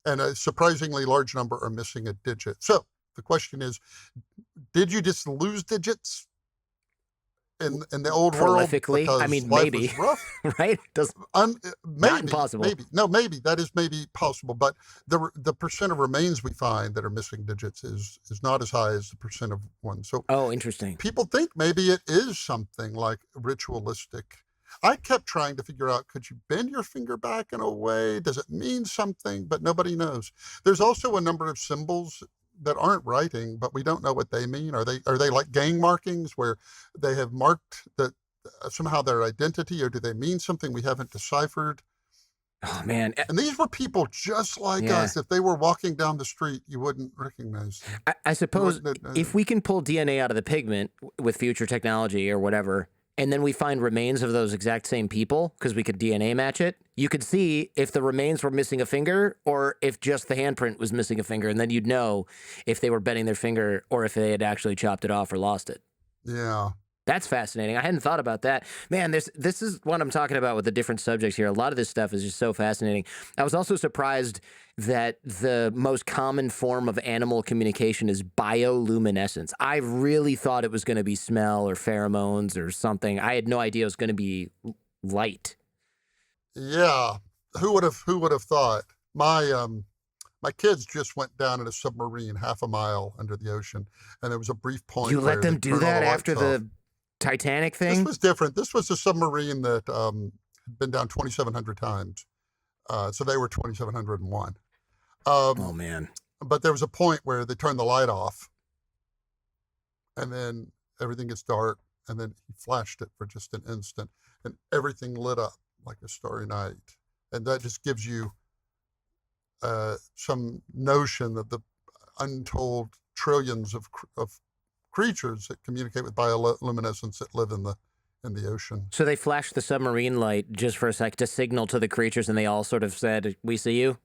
And a surprisingly large number are missing a digit. So the question is, did you just lose digits in the old world prolifically. I because mean, life maybe, was rough. right? Does Not not maybe, impossible. maybe that is maybe possible, but the percent of remains we find that are missing digits is not as high as the percent of ones. So Oh, interesting. people think maybe it is something like ritualistic. I kept trying to figure out, could you bend your finger back in a way? Does it mean something? But nobody knows. There's also a number of symbols that aren't writing, but we don't know what they mean. Are they like gang markings where they have marked that somehow their identity, or do they mean something we haven't deciphered? Oh man, And these were people just like yeah. us. If they were walking down the street, you wouldn't recognize them. I You suppose wouldn't. if we can pull DNA out of the pigment with future technology or whatever, and then we find remains of those exact same people because we could DNA match it, you could see if the remains were missing a finger or if just the handprint was missing a finger, and then you'd know if they were bending their finger or if they had actually chopped it off or lost it. Yeah. That's fascinating. I hadn't thought about that. Man, this is what I'm talking about with the different subjects here. A lot of this stuff is just so fascinating. I was also surprised that the most common form of animal communication is bioluminescence. I really thought it was going to be smell or pheromones or something. I had no idea it was going to be light. Yeah. Who would have thought? My kids just went down in a submarine half a mile under the ocean, and there was a brief point You let where they them do turned all that the after lights off. the Titanic This thing? was different. This was a submarine that had been down 2,700 times. So they were 2,701. Oh Um, man. but there was a point where they turned the light off, and then everything gets dark, and then he flashed it for just an instant, and everything lit up like a starry night. And that just gives you some notion of the untold trillions of creatures that communicate with bioluminescence that live in the ocean. So they flashed the submarine light just for a sec to signal to the creatures, and they all sort of said, "We see you."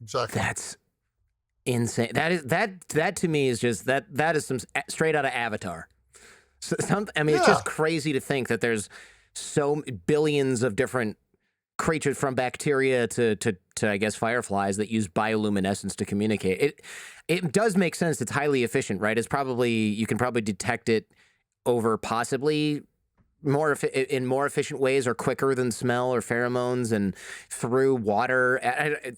Exactly. That's insane. That to me is just that is some straight out of Avatar. So I mean, it's Yeah. just crazy to think that there's so billions of different creatures from bacteria to I guess fireflies that use bioluminescence to communicate. It does make sense. It's highly efficient, right? It's probably you can probably detect it over possibly in more efficient ways or quicker than smell or pheromones and through water.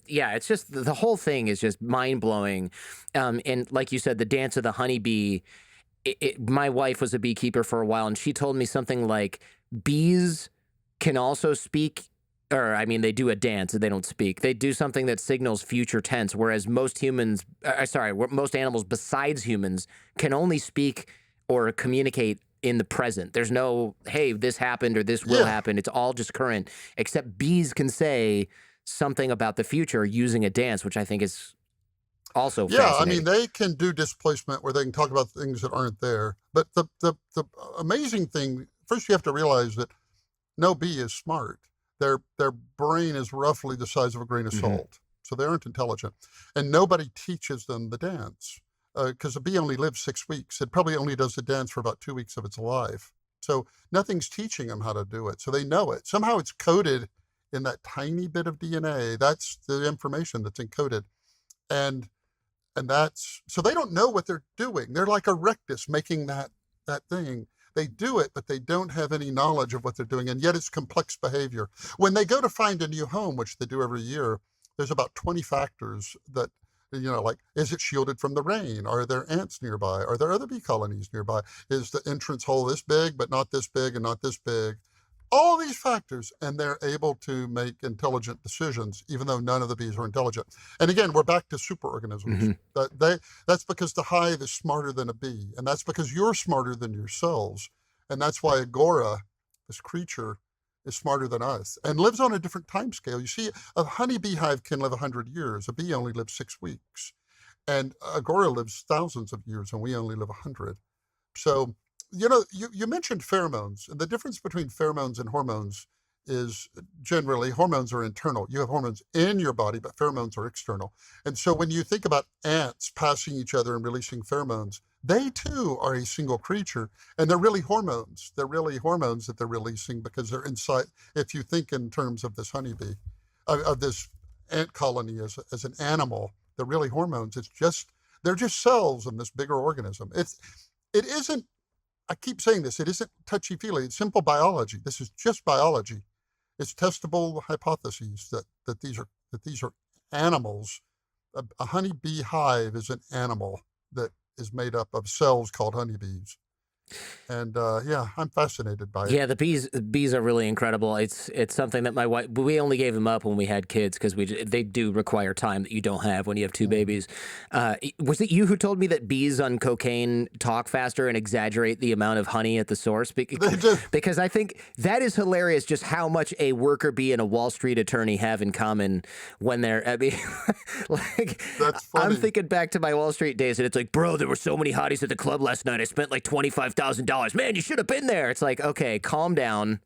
Yeah, it's just the whole thing is just mind blowing. And like you said, the dance of the honeybee. My wife was a beekeeper for a while, and she told me something like bees can also speak. Or, I mean, they do a dance and they don't speak. They do something that signals future tense, whereas most humans, most animals besides humans can only speak or communicate in the present. There's no, hey, this happened or this will Yeah. happen. It's all just current, except bees can say something about the future using a dance, which I think is also Yeah, I fascinating. mean, they can do displacement where they can talk about things that aren't there. But the amazing thing, first you have to realize that no bee is smart. Their brain is roughly the size of a grain of Hmm. salt, so they aren't intelligent, and nobody teaches them the dance because a bee only lives 6 weeks. It probably only does the dance for about 2 weeks of its life. So nothing's teaching them how to do it. So they know it. Somehow it's coded in that tiny bit of DNA. That's the information that's encoded, and that's so they don't know what they're doing. They're like a rectus making that thing. They do it, but they don't have any knowledge of what they're doing, and yet it's complex behavior. When they go to find a new home, which they do every year, there's about 20 factors that, like, is it shielded from the rain? Are there ants nearby? Are there other bee colonies nearby? Is the entrance hole this big, but not this big and not this big? All these factors, and they're able to make intelligent decisions, even though none of the bees are intelligent. And again, we're back to superorganisms. Hmm. That's because the hive is smarter than a bee, and that's because you're smarter than yourselves, and that's why Agora, this creature, is smarter than us and lives on a different time scale. You see, a honeybee hive can live 100 years. A bee only lives 6 weeks, and Agora lives thousands of years, and we only live 100. So, you mentioned pheromones, and the difference between pheromones and hormones is generally hormones are internal. You have hormones in your body, but pheromones are external. And so when you think about ants passing each other and releasing pheromones, they too are a single creature, and they're really hormones. They're really hormones that they're releasing because they're inside. If you think in terms of this honeybee, of this ant colony as an animal, they're really hormones. They're just cells in this bigger organism. It isn't I keep saying this, it isn't touchy-feely, it's simple biology. This is just biology. It's testable hypotheses that these are animals. A honeybee hive is an animal that is made up of cells called honeybees. And yeah, I'm fascinated by it. Yeah, the bees are really incredible. It's something that my wife, we only gave them up when we had kids because they do require time that you don't have when you have two babies. Was it you who told me that bees on cocaine talk faster and exaggerate the amount of honey at the source? They do. Because I think that is hilarious, just how much a worker bee and a Wall Street attorney have in common when they're, I mean, like, That's funny. I'm thinking back to my Wall Street days and it's like, bro, there were so many hotties at the club last night. I spent like $25,000. Man, you should have been there. It's like, okay, calm down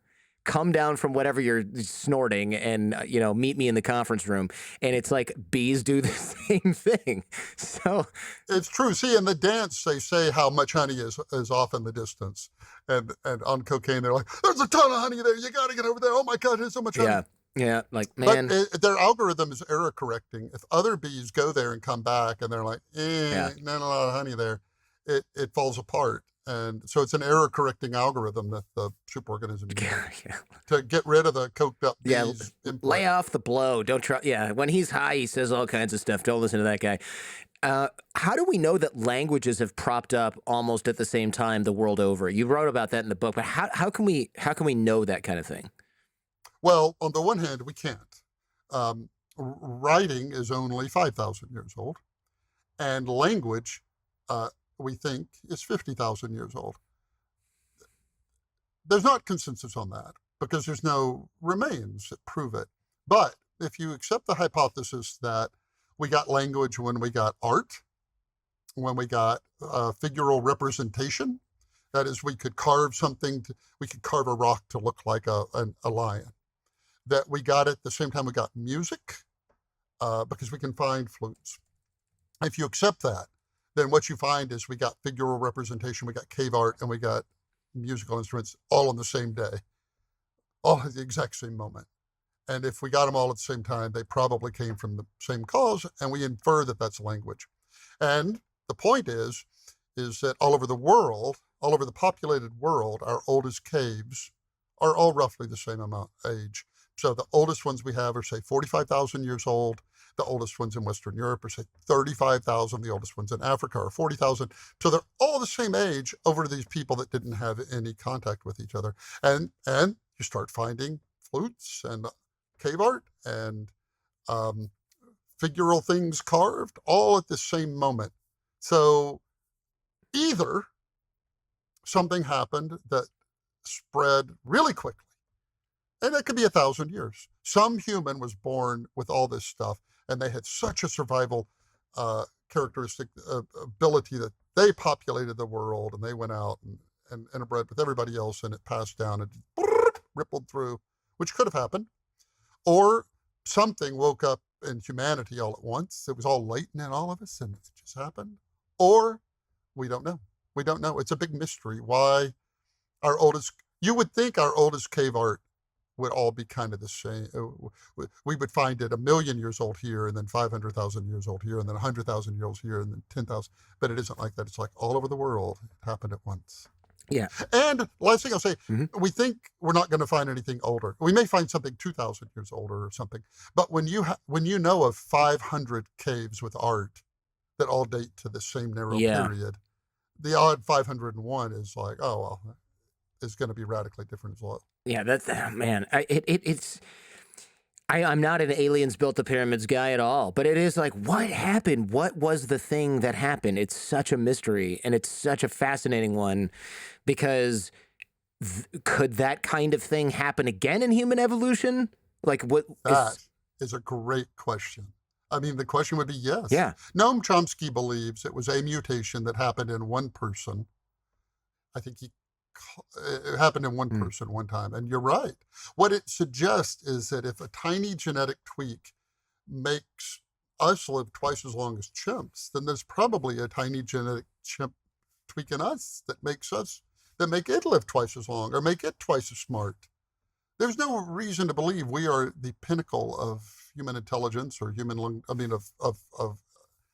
from whatever you're snorting and, meet me in the conference room. And it's like bees do the same thing. So it's true. See, in the dance, they say how much honey is off in the distance. And on cocaine, they're like, there's a ton of honey there. You got to get over there. Oh my God, there's so much honey. Yeah, like, man. But their algorithm is error correcting. If other bees go there and come back and they're like, not a lot of honey there, it falls apart. And so it's an error correcting algorithm that the superorganism uses to get rid of the coked up bees. Lay off the blow. Don't try. Yeah, when he's high, he says all kinds of stuff. Don't listen to that guy. How do we know that languages have propped up almost at the same time the world over? You wrote about that in the book, but how can we know that kind of thing? Well, on the one hand, we can't. Writing is only 5,000 years old, and language, we think, is 50,000 years old. There's not consensus on that because there's no remains that prove it. But if you accept the hypothesis that we got language when we got art, when we got figural representation, that is, we could carve we could carve a rock to look like a lion, that we got it at the same time we got music, because we can find flutes. If you accept that, then what you find is we got figural representation, we got cave art, and we got musical instruments all on the same day, all at the exact same moment. And if we got them all at the same time, they probably came from the same cause, and we infer that that's language. And the point is that all over the world, all over the populated world, our oldest caves are all roughly the same amount age. So the oldest ones we have are, say, 45,000 years old. The oldest ones in Western Europe are, say, 35,000. The oldest ones in Africa are 40,000. So they're all the same age over to these people that didn't have any contact with each other. And you start finding flutes and cave art and figural things carved all at the same moment. So either something happened that spread really quickly, and it could be 1,000 years. Some human was born with all this stuff, and they had such a survival characteristic ability that they populated the world, and they went out and interbred with everybody else, and it passed down and rippled through, which could have happened. Or something woke up in humanity all at once. It was all latent in all of us, and it just happened. Or we don't know. We don't know. It's a big mystery why you would think our oldest cave art would all be kind of the same. We would find it 1 million years old here, and then 500,000 years old here, and then 100,000 years old here, and then 10,000. But it isn't like that. It's like all over the world. It happened at once. Yeah. And last thing I'll say, we think we're not going to find anything older. We may find something 2,000 years older or something. But when you know of 500 caves with art that all date to the same narrow period, the odd 501 is like, oh, well, is going to be radically different as well. Yeah, that's, man, I'm not an aliens built the pyramids guy at all, but it is like, what happened? What was the thing that happened? It's such a mystery, and it's such a fascinating one, because could that kind of thing happen again in human evolution? Like, what? That is a great question. I mean, the question would be yes. Yeah. Noam Chomsky believes it was a mutation that happened in one person. I think it happened in one person one time, and you're right. What it suggests is that if a tiny genetic tweak makes us live twice as long as chimps, then there's probably a tiny genetic chimp tweak in us that make it live twice as long or make it twice as smart. There's no reason to believe we are the pinnacle of human intelligence or of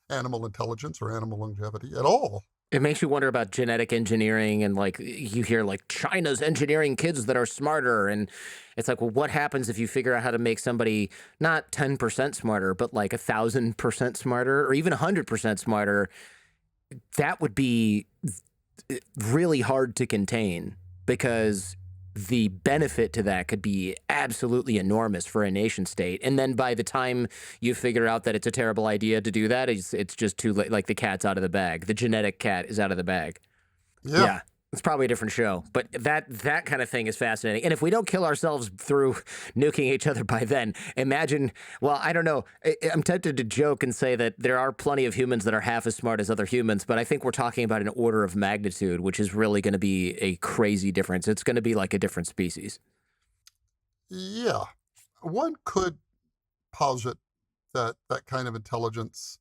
animal intelligence or animal longevity at all. It makes you wonder about genetic engineering, and like you hear like China's engineering kids that are smarter, and it's like, well, what happens if you figure out how to make somebody not 10% smarter, but like 1,000% smarter, or even 100% smarter? That would be really hard to contain, because the benefit to that could be absolutely enormous for a nation state. And then by the time you figure out that it's a terrible idea to do that, it's just too late. Like the cat's out of the bag. The genetic cat is out of the bag. Yeah. Yeah. It's probably a different show, but that kind of thing is fascinating. And if we don't kill ourselves through nuking each other by then, imagine, well, I don't know. I'm tempted to joke and say that there are plenty of humans that are half as smart as other humans, but I think we're talking about an order of magnitude, which is really going to be a crazy difference. It's going to be like a different species. Yeah. One could posit that that kind of intelligence.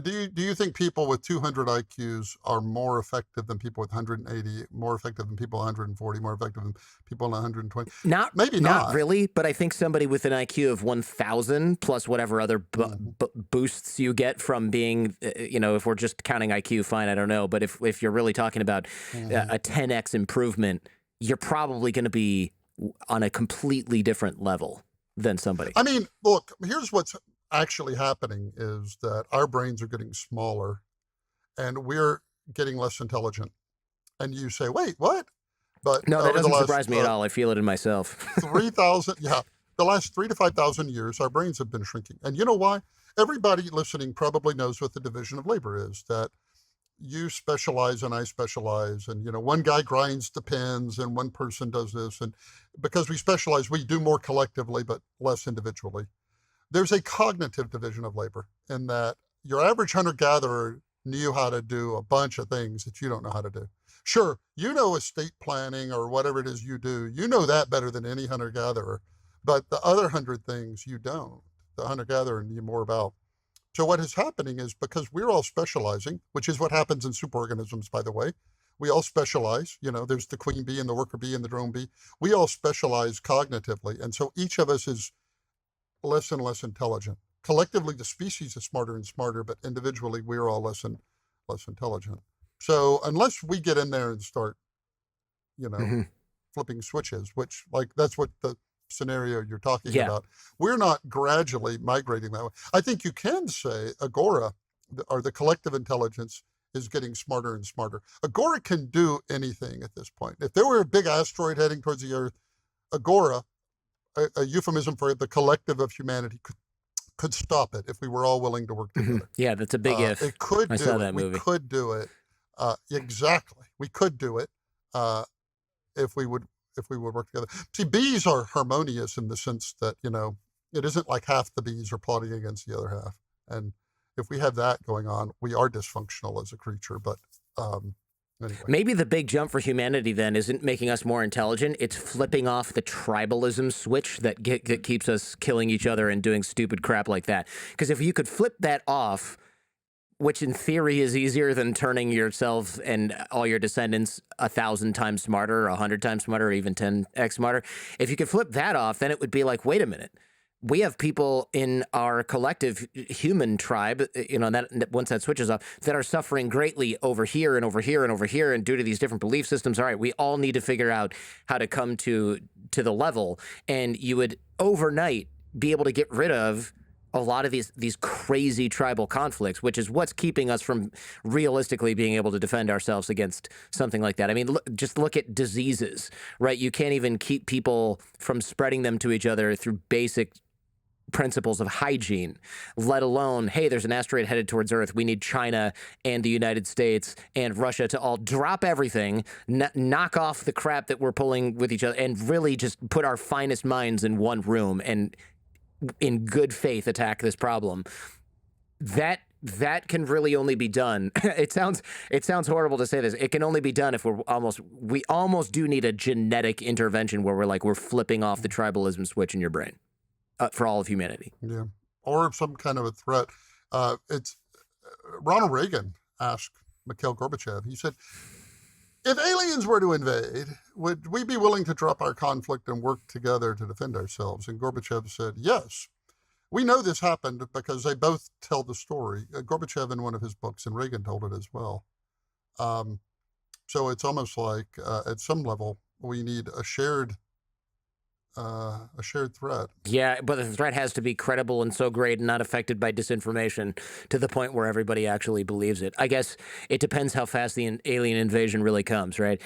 Do you think people with 200 IQs are more effective than people with 180, more effective than people 140, more effective than people 120? Maybe Not not. really, but I think somebody with an IQ of 1,000 plus whatever other boosts you get from being, if we're just counting IQ, fine, I don't know. But if you're really talking about a 10x improvement, you're probably going to be on a completely different level than somebody. I mean, look, here's what's actually happening is that our brains are getting smaller and we're getting less intelligent. And you say, wait, what? But no, that doesn't surprise me at all. I feel it in myself. 3,000, yeah. The last 3,000 to 5,000 years, our brains have been shrinking. And you know why? Everybody listening probably knows what the division of labor is, that you specialize and I specialize. And, one guy grinds the pins and one person does this. And because we specialize, we do more collectively, but less individually. There's a cognitive division of labor in that your average hunter-gatherer knew how to do a bunch of things that you don't know how to do. Sure, estate planning or whatever it is you do, you know that better than any hunter-gatherer, but the other 100 things you don't. The hunter-gatherer knew more about. So what is happening is, because we're all specializing, which is what happens in superorganisms, by the way, we all specialize. There's the queen bee and the worker bee and the drone bee. We all specialize cognitively, and so each of us is less and less intelligent. Collectively, the species is smarter and smarter, but individually, we're all less and less intelligent. So unless we get in there and start, flipping switches, which, that's what the scenario you're talking about, we're not gradually migrating that way. I think you can say Agora, or the collective intelligence, is getting smarter and smarter. Agora can do anything at this point. If there were a big asteroid heading towards the Earth, Agora, a euphemism for the collective of humanity, could stop it if we were all willing to work together. Yeah, that's a big if. It could I do saw it. that movie. We could do it. Exactly. We could do it if we would work together. See, bees are harmonious in the sense that, it isn't like half the bees are plotting against the other half. And if we have that going on, we are dysfunctional as a creature. But anyway. Maybe the big jump for humanity then isn't making us more intelligent. It's flipping off the tribalism switch that keeps us killing each other and doing stupid crap like that. Because if you could flip that off, which in theory is easier than turning yourself and all your descendants 1,000 times smarter, 100 times smarter, or even 10x smarter. If you could flip that off, then it would be like, wait a minute. We have people in our collective human tribe, that once that switches off, that are suffering greatly over here and over here and over here, and due to these different belief systems. All right, we all need to figure out how to come to the level, and you would overnight be able to get rid of a lot of these crazy tribal conflicts, which is what's keeping us from realistically being able to defend ourselves against something like that. I mean, just look at diseases, right? You can't even keep people from spreading them to each other through basic principles of hygiene, let alone, hey, there's an asteroid headed towards Earth. We need China and the United States and Russia to all drop everything, knock off the crap that we're pulling with each other, and really just put our finest minds in one room and in good faith attack this problem. That can really only be done. It sounds horrible to say this. It can only be done if we almost do need a genetic intervention where we're flipping off the tribalism switch in your brain. For all of humanity. Yeah. Or some kind of a threat. It's Ronald Reagan asked Mikhail Gorbachev, he said, if aliens were to invade, would we be willing to drop our conflict and work together to defend ourselves? And Gorbachev said, yes, We know this happened because they both tell the story. Gorbachev in one of his books, and Reagan told it as well. Um, so it's almost like at some level we need a shared threat. Yeah, but the threat has to be credible and so great and not affected by disinformation to the point where everybody actually believes it. I guess it depends how fast the alien invasion really comes, right?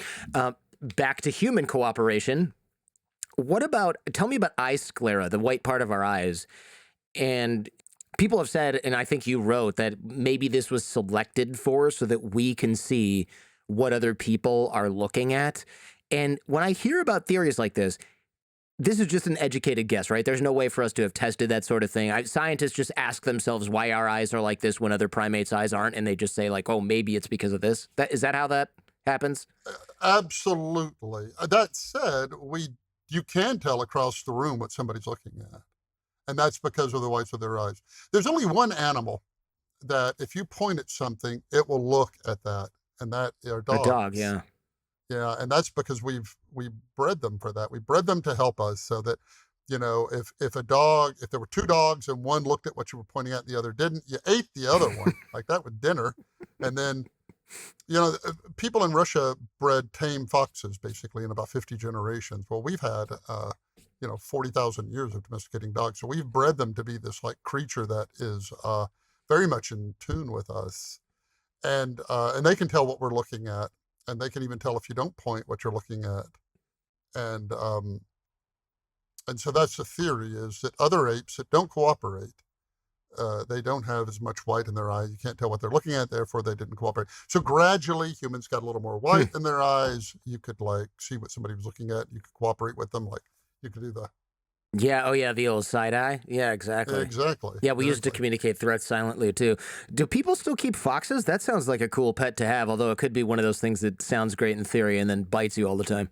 Back to human cooperation. Tell me about eye sclera, the white part of our eyes. And people have said, and I think you wrote, that maybe this was selected for so that we can see what other people are looking at. And when I hear about theories like this is just an educated guess, right? There's no way for us to have tested that sort of thing. Scientists just ask themselves why our eyes are like this when other primates' eyes aren't, and they just say like, "Oh, maybe it's because of this." Is that how that happens? Absolutely. That said, you can tell across the room what somebody's looking at, and that's because of the whites of their eyes. There's only one animal that if you point at something, it will look at that, and that are A dog, dogs. yeah. Yeah, and that's because we bred them for that. We bred them to help us so that, if there were two dogs and one looked at what you were pointing at and the other didn't, you ate the other one like that with dinner. And then, people in Russia bred tame foxes basically in about 50 generations. Well, we've had, 40,000 years of domesticating dogs. So we've bred them to be this like creature that is very much in tune with us. And they can tell what we're looking at. And they can even tell if you don't point what you're looking at. And so that's the theory, is that other apes that don't cooperate, they don't have as much white in their eye. You can't tell what they're looking at, therefore they didn't cooperate. So gradually humans got a little more white in their eyes. You could like see what somebody was looking at. You could cooperate with them. Like you could do the... Yeah, oh yeah, the old side eye. Yeah, exactly. Exactly. Yeah, we used to Exactly. communicate threats silently too. Do people still keep foxes? That sounds like a cool pet to have, although it could be one of those things that sounds great in theory and then bites you all the time.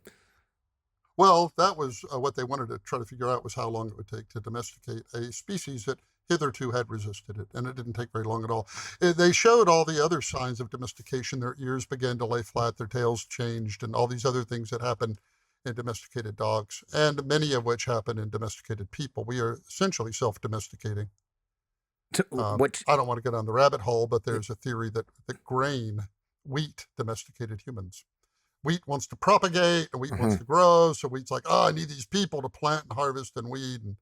Well, that was what they wanted to try to figure out, was how long it would take to domesticate a species that hitherto had resisted it, and it didn't take very long at all. They showed all the other signs of domestication. Their ears began to lay flat, their tails changed, and all these other things that happen in domesticated dogs, and many of which happen in domesticated people. We are essentially self-domesticating. What? I don't want to get on the rabbit hole, but there's a theory that wheat domesticated humans. Wheat wants to propagate, and wheat wants to grow. So wheat's like, oh, I need these people to plant and harvest and weed. And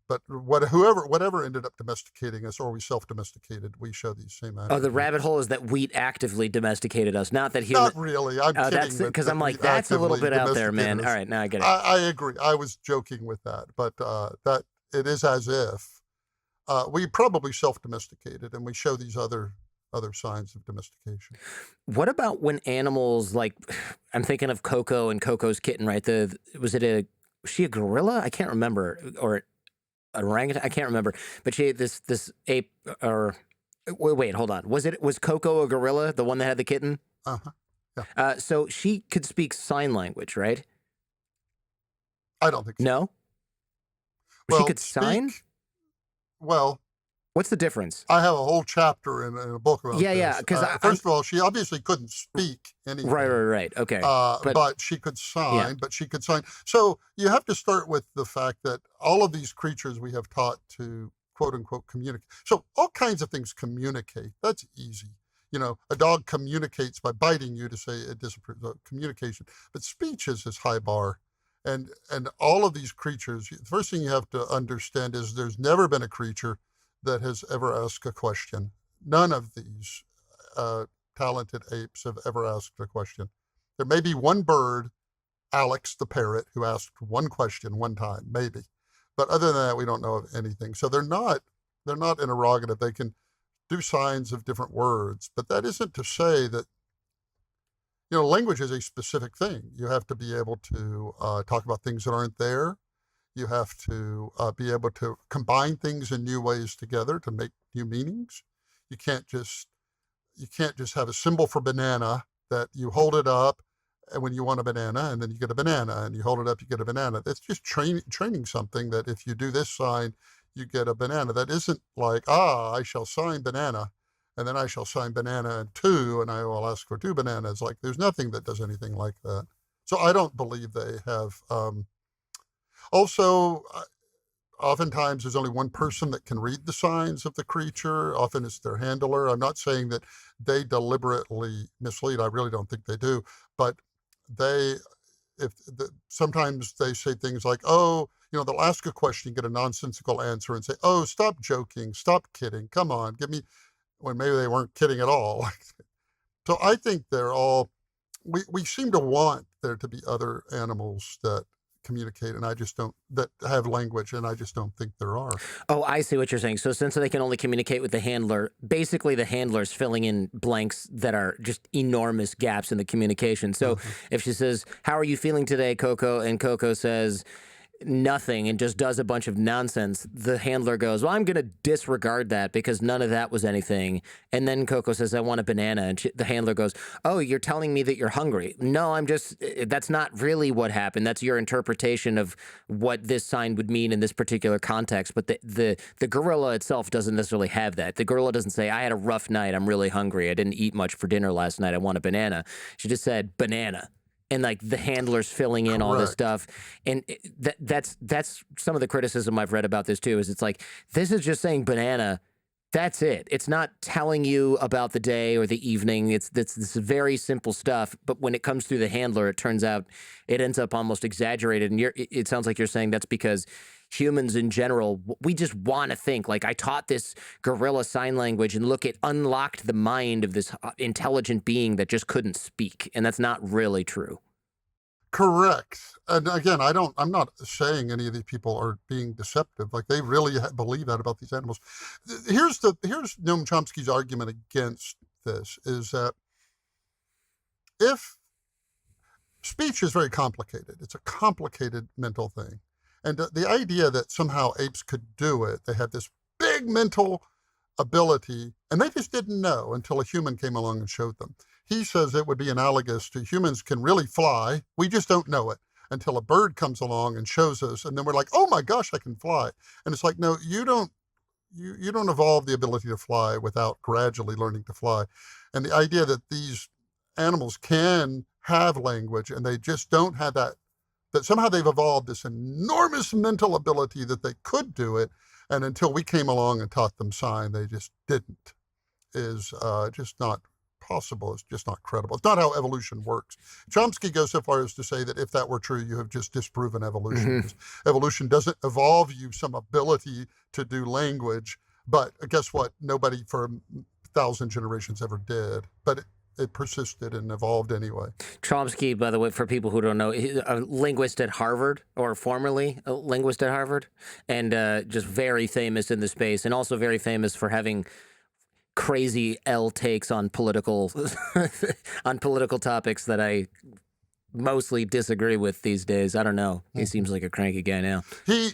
but whatever ended up domesticating us, or we self-domesticated, we show these same Oh, the attributes. rabbit hole is that wheat actively domesticated us, not that human. Not really. I'm kidding. That's because I'm like, that's a little bit out there, man. All right, now I get it. I agree. I was joking with that, but that it is as if we probably self-domesticated, and we show these other signs of domestication. What about when animals like, I'm thinking of Coco and Coco's kitten, right? Was she a gorilla? I can't remember, or an orangutan? I can't remember. But she ate this ape, or wait, hold on. Was Coco a gorilla, the one that had the kitten? Uh-huh. Yeah. So she could speak sign language, right? I don't think so. No. Well, she could sign. Well, what's the difference? I have a whole chapter in a book about this. Yeah. Because first of all, she obviously couldn't speak anything. Right. Okay. But she could sign. Yeah. But she could sign. So you have to start with the fact that all of these creatures we have taught to quote unquote communicate. So all kinds of things communicate. That's easy. A dog communicates by biting you to say it disapproves of communication. But speech is this high bar. And all of these creatures, the first thing you have to understand is there's never been a creature that has ever asked a question. None of these talented apes have ever asked a question. There may be one bird, Alex the parrot, who asked one question one time, maybe. But other than that, we don't know of anything. So they're not interrogative. They can do signs of different words, but that isn't to say that, language is a specific thing. You have to be able to talk about things that aren't there. You have to be able to combine things in new ways together to make new meanings. You can't just have a symbol for banana that you hold it up and when you want a banana, and then you get a banana, and you hold it up, you get a banana. That's just training something that if you do this sign, you get a banana. That isn't like, I shall sign banana, and then I shall sign banana and two, and I will ask for two bananas. Like, there's nothing that does anything like that. So I don't believe they have. Also, oftentimes there's only one person that can read the signs of the creature. Often it's their handler. I'm not saying that they deliberately mislead. I really don't think they do. But they, sometimes they say things like, oh, they'll ask a question, get a nonsensical answer and say, oh, stop joking, stop kidding, come on, give me, when maybe they weren't kidding at all. So I think they're all, we seem to want there to be other animals that communicate, and I just don't, that have language, and I just don't think there are. Oh, I see what you're saying. So since they can only communicate with the handler, basically the handler's filling in blanks that are just enormous gaps in the communication. So if she says, how are you feeling today, Coco? And Coco says nothing and just does a bunch of nonsense, the handler goes, well, I'm going to disregard that because none of that was anything. And then Coco says, I want a banana. And the handler goes, oh, you're telling me that you're hungry. No, that's not really what happened. That's your interpretation of what this sign would mean in this particular context. But the gorilla itself doesn't necessarily have that. The gorilla doesn't say, I had a rough night, I'm really hungry, I didn't eat much for dinner last night, I want a banana. She just said banana. And like the handler's filling in all this stuff. And that's some of the criticism I've read about this too, is it's like, this is just saying banana. That's it. It's not telling you about the day or the evening. It's this very simple stuff. But when it comes through the handler, it turns out it ends up almost exaggerated. And it sounds like you're saying that's because humans in general, we just want to think. Like, I taught this gorilla sign language, and look, it unlocked the mind of this intelligent being that just couldn't speak. And that's not really true. Correct. And again, I'm not saying any of these people are being deceptive. Like, they really believe that about these animals. Here's Noam Chomsky's argument against this, is that if speech is very complicated, it's a complicated mental thing. And the idea that somehow apes could do it, they had this big mental ability, and they just didn't know until a human came along and showed them. He says it would be analogous to humans can really fly. We just don't know it until a bird comes along and shows us, and then we're like, oh my gosh, I can fly. And it's like, no, you don't evolve the ability to fly without gradually learning to fly. And the idea that these animals can have language and they just don't have that somehow they've evolved this enormous mental ability that they could do it, and until we came along and taught them sign, they just didn't, is just not possible. It's just not credible. It's not how evolution works. Chomsky goes so far as to say that if that were true, you have just disproven evolution. Evolution doesn't evolve you some ability to do language, but guess what? Nobody for 1,000 generations ever did. But it persisted and evolved anyway. Chomsky, by the way, for people who don't know, a linguist at Harvard, or formerly a linguist at Harvard, and just very famous in the space, and also very famous for having crazy takes on political topics that I mostly disagree with these days. I don't know. He seems like a cranky guy now. He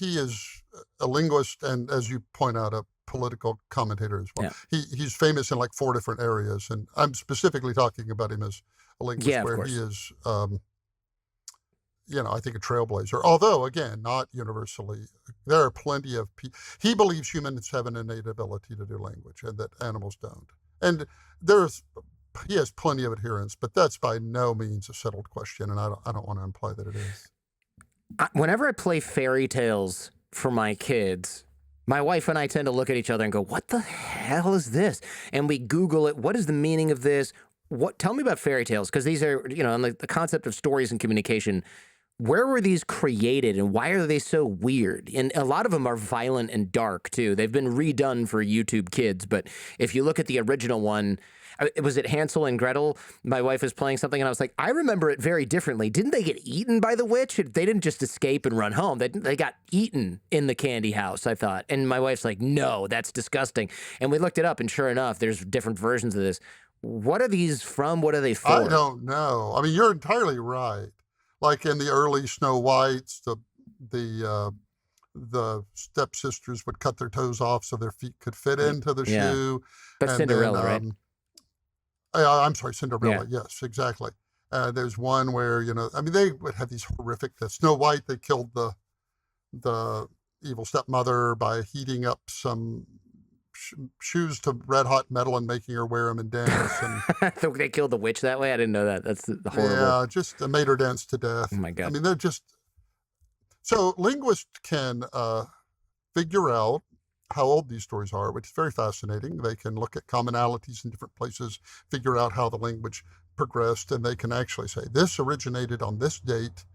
is a linguist, and as you point out, a political commentator as well. Yeah. He's famous in like 4 different areas, and I'm specifically talking about him as a linguist, where he is, I think a trailblazer. Although, again, not universally. There are plenty of people. He believes humans have an innate ability to do language, and that animals don't. And he has plenty of adherents, but that's by no means a settled question, and I don't want to imply that it is. Whenever I play fairy tales for my kids, my wife and I tend to look at each other and go, what the hell is this? And we Google it. What is the meaning of this? Tell me about fairy tales, because these are, and the concept of stories and communication, where were these created and why are they so weird? And a lot of them are violent and dark, too. They've been redone for YouTube Kids, but if you look at the original one, was it Hansel and Gretel? My wife was playing something, and I was like, I remember it very differently. Didn't they get eaten by the witch? They didn't just escape and run home. They got eaten in the candy house, I thought. And my wife's like, no, that's disgusting. And we looked it up, and sure enough, there's different versions of this. What are these from? What are they for? I don't know. I mean, you're entirely right. Like in the early Snow Whites, the stepsisters would cut their toes off so their feet could fit into the shoe. That's Cinderella, right? I'm sorry, Cinderella. Yeah. Yes, exactly. There's one where, they would have these horrific, Snow White, they killed the evil stepmother by heating up some shoes to red hot metal and making her wear them and dance. And they killed the witch that way? I didn't know that. That's horrible. Yeah, just made her dance to death. Oh my God. I mean, they're just, So linguists can figure out how old these stories are, which is very fascinating. They can look at commonalities in different places, figure out how the language progressed, and they can actually say this originated on this date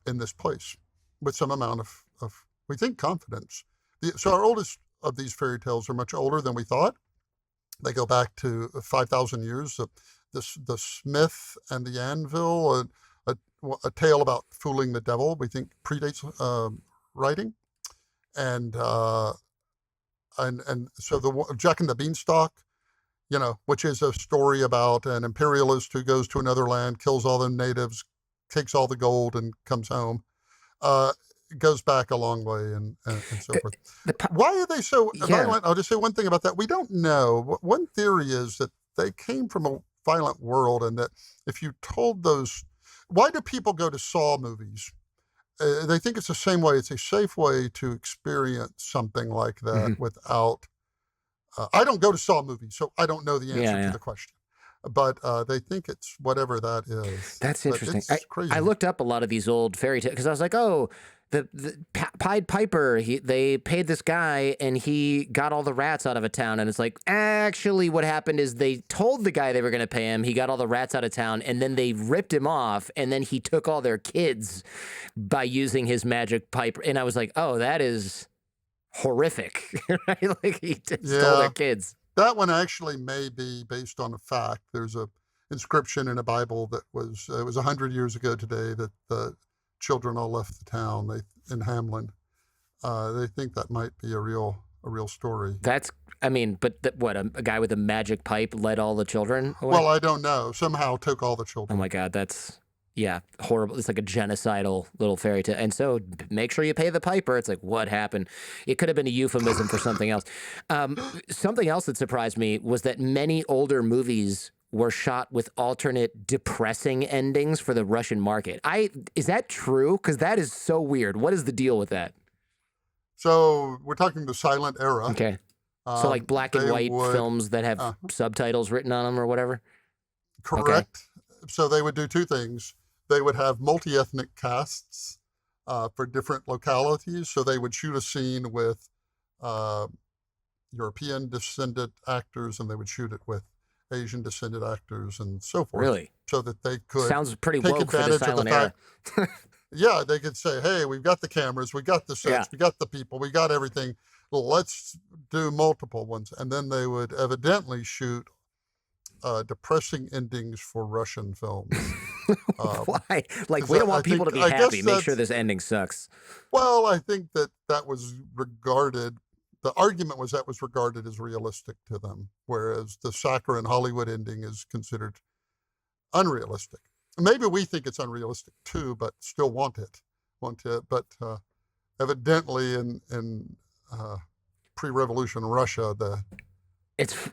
in this place with some amount of we think, confidence. So our oldest of these fairy tales are much older than we thought. They go back to 5,000 years. The Smith and the Anvil, a tale about fooling the devil, we think predates writing. And so the Jack and the Beanstalk, which is a story about an imperialist who goes to another land, kills all the natives, takes all the gold, and comes home. It goes back a long way, and so forth. Why are they so violent? I'll just say one thing about that. We don't know. One theory is that they came from a violent world, and that if you told those, why do people go to Saw movies? They think it's the same way. It's a safe way to experience something like that without. I don't go to Saw movies, so I don't know the answer to the question. But they think it's whatever that is. That's interesting. It's crazy. I looked up a lot of these old fairy tales because I was like, oh, the Pied Piper, they paid this guy and he got all the rats out of a town. And it's like, actually what happened is they told the guy they were going to pay him. He got all the rats out of town and then they ripped him off. And then he took all their kids by using his magic pipe. And I was like, oh, that is horrific. Right? Like he stole their kids. That one actually may be based on a fact. There's a inscription in a Bible that was, it was 100 years ago today that the children all left the town in Hamlin. They think that might be a real story. But what, a guy with a magic pipe led all the children away? Well, I don't know. Somehow took all the children. Oh my God, that's, horrible. It's like a genocidal little fairy tale. And so make sure you pay the piper. It's like, what happened? It could have been a euphemism for something else. Something else that surprised me was that many older movies were shot with alternate depressing endings for the Russian market. Is that true? Because that is so weird. What is the deal with that? So we're talking the silent era. Okay. So like black and white films that have subtitles written on them or whatever? Correct. Okay. So they would do two things. They would have multi-ethnic casts for different localities. So they would shoot a scene with European descended actors, and they would shoot it with Asian descended actors and so forth. Really? So that they could sounds pretty take woke for the silent era. Yeah, they could say, hey, we've got the cameras, we got the sets, we got the people, we got everything. Let's do multiple ones. And then they would evidently shoot depressing endings for Russian films. Why? Like, we don't want people to be happy. Make sure this ending sucks. Well, I think that was regarded, the argument was that was regarded as realistic to them, whereas the saccharine Hollywood ending is considered unrealistic. Maybe we think it's unrealistic too, but still want it. But evidently in pre-revolution Russia,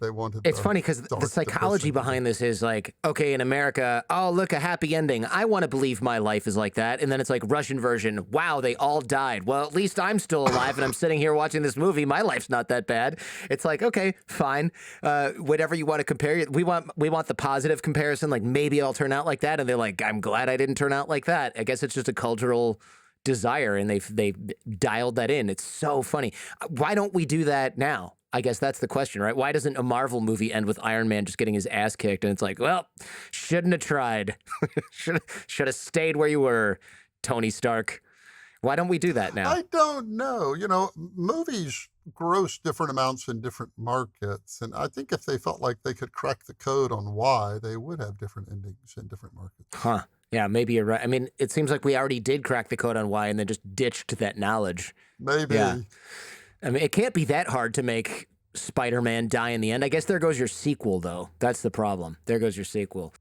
they wanted. It's funny because the psychology behind this is like, okay, in America, oh, look, a happy ending. I want to believe my life is like that. And then it's like Russian version. Wow, they all died. Well, at least I'm still alive and I'm sitting here watching this movie. My life's not that bad. It's like, okay, fine. Whatever you want to compare. We want the positive comparison. Like maybe I'll turn out like that. And they're like, I'm glad I didn't turn out like that. I guess it's just a cultural desire and they dialed that in. It's so funny. Why don't we do that now? I guess that's the question, right? Why doesn't a Marvel movie end with Iron Man just getting his ass kicked? And it's like, well, shouldn't have tried. should have stayed where you were, Tony Stark. Why don't we do that now? I don't know. Movies gross different amounts in different markets. And I think if they felt like they could crack the code on why, they would have different endings in different markets. Huh. Yeah, maybe you're right. I mean, it seems like we already did crack the code on why and then just ditched that knowledge. Maybe. Yeah. I mean, it can't be that hard to make Spider-Man die in the end. I guess there goes your sequel, though. That's the problem. There goes your sequel.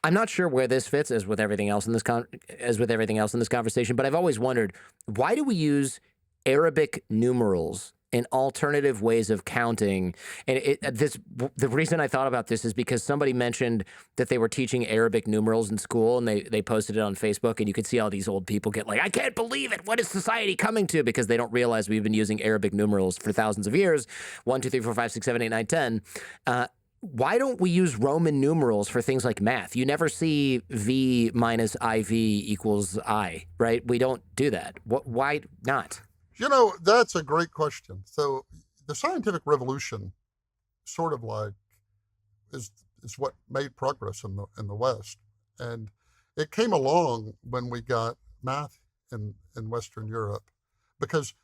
I'm not sure where this fits as with everything else in this conversation, but I've always wondered, why do we use Arabic numerals and alternative ways of counting? And the reason I thought about this is because somebody mentioned that they were teaching Arabic numerals in school, and they posted it on Facebook, and you could see all these old people get like, I can't believe it. What is society coming to? Because they don't realize we've been using Arabic numerals for thousands of years. 1, 2, 3, 4, 5, 6, 7, 8, 9, 10. why don't we use Roman numerals for things like math? You never see V minus IV equals I, right? We don't do that. Why not? That's a great question. So the scientific revolution sort of like is what made progress in the West. And it came along when we got math in Western Europe, because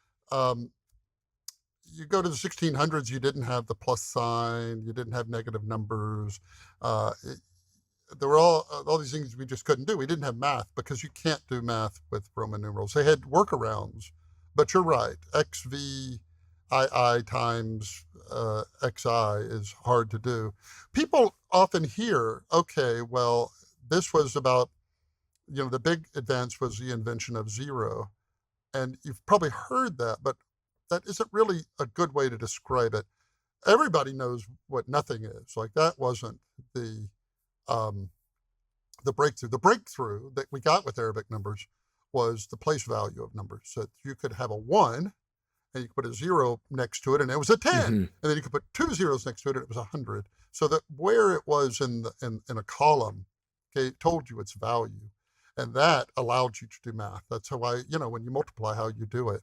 you go to the 1600s, you didn't have the plus sign, you didn't have negative numbers. There were all these things we just couldn't do. We didn't have math because you can't do math with Roman numerals. They had workarounds, but you're right. XV II times XI is hard to do. People often hear, okay, well, this was about, the big advance was the invention of zero. And you've probably heard that, but that isn't really a good way to describe it. Everybody knows what nothing is. Like, that wasn't the breakthrough. The breakthrough that we got with Arabic numbers was the place value of numbers. So you could have a 1 and you could put a 0 next to it and it was a 10. Mm-hmm. And then you could put 2 zeros next to it and it was 100. So that where it was in a column, okay, it told you its value. And that allowed you to do math. That's how when you multiply, how you do it.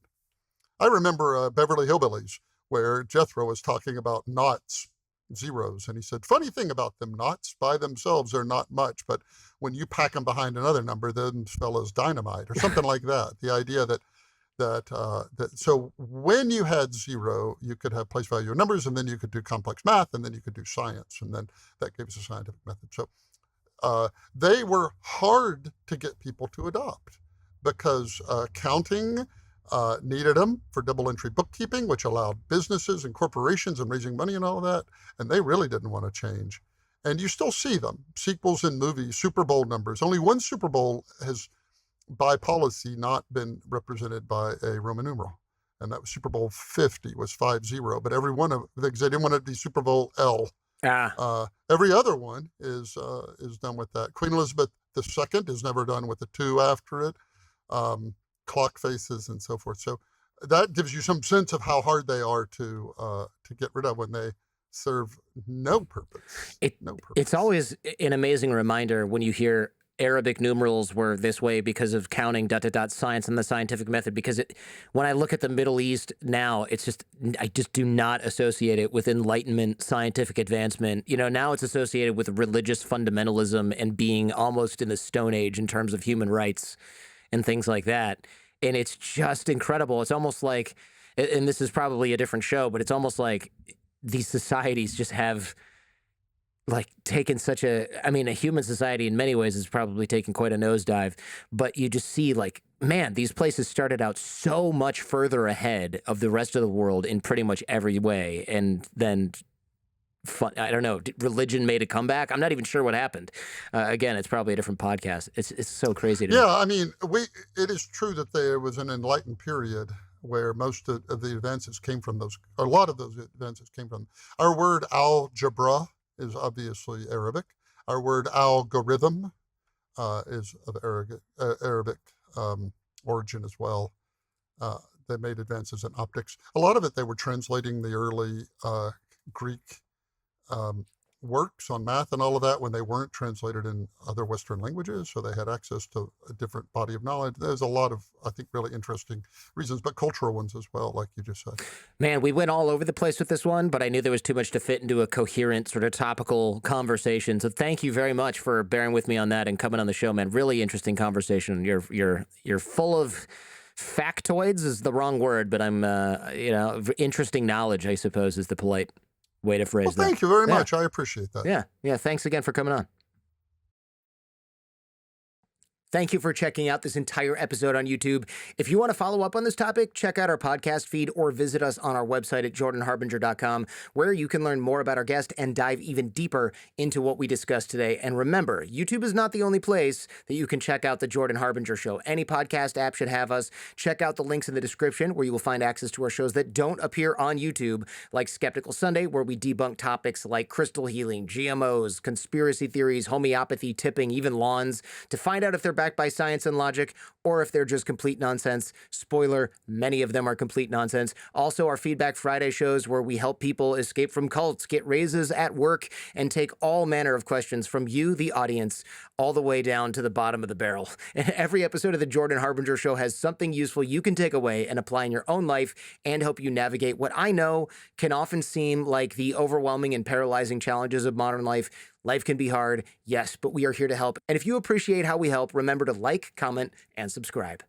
I remember Beverly Hillbillies, where Jethro was talking about noughts, zeros. And he said, funny thing about them, noughts by themselves are not much, but when you pack them behind another number, them spell as dynamite or something like that. The idea that so when you had zero, you could have place value numbers, and then you could do complex math, and then you could do science, and then that gave us a scientific method. So they were hard to get people to adopt because counting needed them for double entry bookkeeping, which allowed businesses and corporations and raising money and all of that. And they really didn't want to change. And you still see them, sequels in movies, Super Bowl numbers. Only one Super Bowl has, by policy, not been represented by a Roman numeral. And that was Super Bowl 50, was 50. But every one of them, because they didn't want it to be Super Bowl L. Every other one is done with that. Queen Elizabeth II is never done with the 2 after it. Clock faces and so forth. So that gives you some sense of how hard they are to get rid of when they serve no purpose. No purpose. It's always an amazing reminder when you hear Arabic numerals were this way because of counting ... science and the scientific method, because when I look at the Middle East now, I just do not associate it with enlightenment, scientific advancement. Now it's associated with religious fundamentalism and being almost in the Stone Age in terms of human rights and things like that. And it's just incredible. It's almost like, and this is probably a different show, but it's almost like these societies just have taken a human society in many ways is probably taken quite a nosedive, but you just see man, these places started out so much further ahead of the rest of the world in pretty much every way. And then I don't know, religion made a comeback. I'm not even sure what happened. Again, it's probably a different podcast. It's so crazy to me. Yeah, I mean, it is true that there was an enlightened period where most of the advances came from a lot of those advances came from. Our word algebra is obviously Arabic. Our word algorithm is of Arabic origin as well. They made advances in optics. A lot of it, they were translating the early Greek works on math and all of that when they weren't translated in other Western languages, so they had access to a different body of knowledge. There's a lot of, I think, really interesting reasons, but cultural ones as well, like you just said. Man, we went all over the place with this one, but I knew there was too much to fit into a coherent, sort of topical conversation. So thank you very much for bearing with me on that and coming on the show, man. Really interesting conversation. You're full of factoids is the wrong word, but I'm interesting knowledge, I suppose, is the polite way to phrase that. Thank you very much. I appreciate that. Yeah. Thanks again for coming on. Thank you for checking out this entire episode on YouTube. If you want to follow up on this topic, check out our podcast feed or visit us on our website at jordanharbinger.com, where you can learn more about our guest and dive even deeper into what we discussed today. And remember, YouTube is not the only place that you can check out The Jordan Harbinger Show. Any podcast app should have us. Check out the links in the description where you will find access to our shows that don't appear on YouTube, like Skeptical Sunday, where we debunk topics like crystal healing, GMOs, conspiracy theories, homeopathy, tipping, even lawns. To find out if they're backed by science and logic or if they're just complete nonsense. Spoiler, many of them are complete nonsense. Also, our Feedback Friday shows where we help people escape from cults, get raises at work, and take all manner of questions from you, the audience, all the way down to the bottom of the barrel. And every episode of the Jordan Harbinger Show has something useful you can take away and apply in your own life and help you navigate what I know can often seem like the overwhelming and paralyzing challenges of modern life. Life can be hard, yes, but we are here to help. And if you appreciate how we help, remember to like, comment, and subscribe.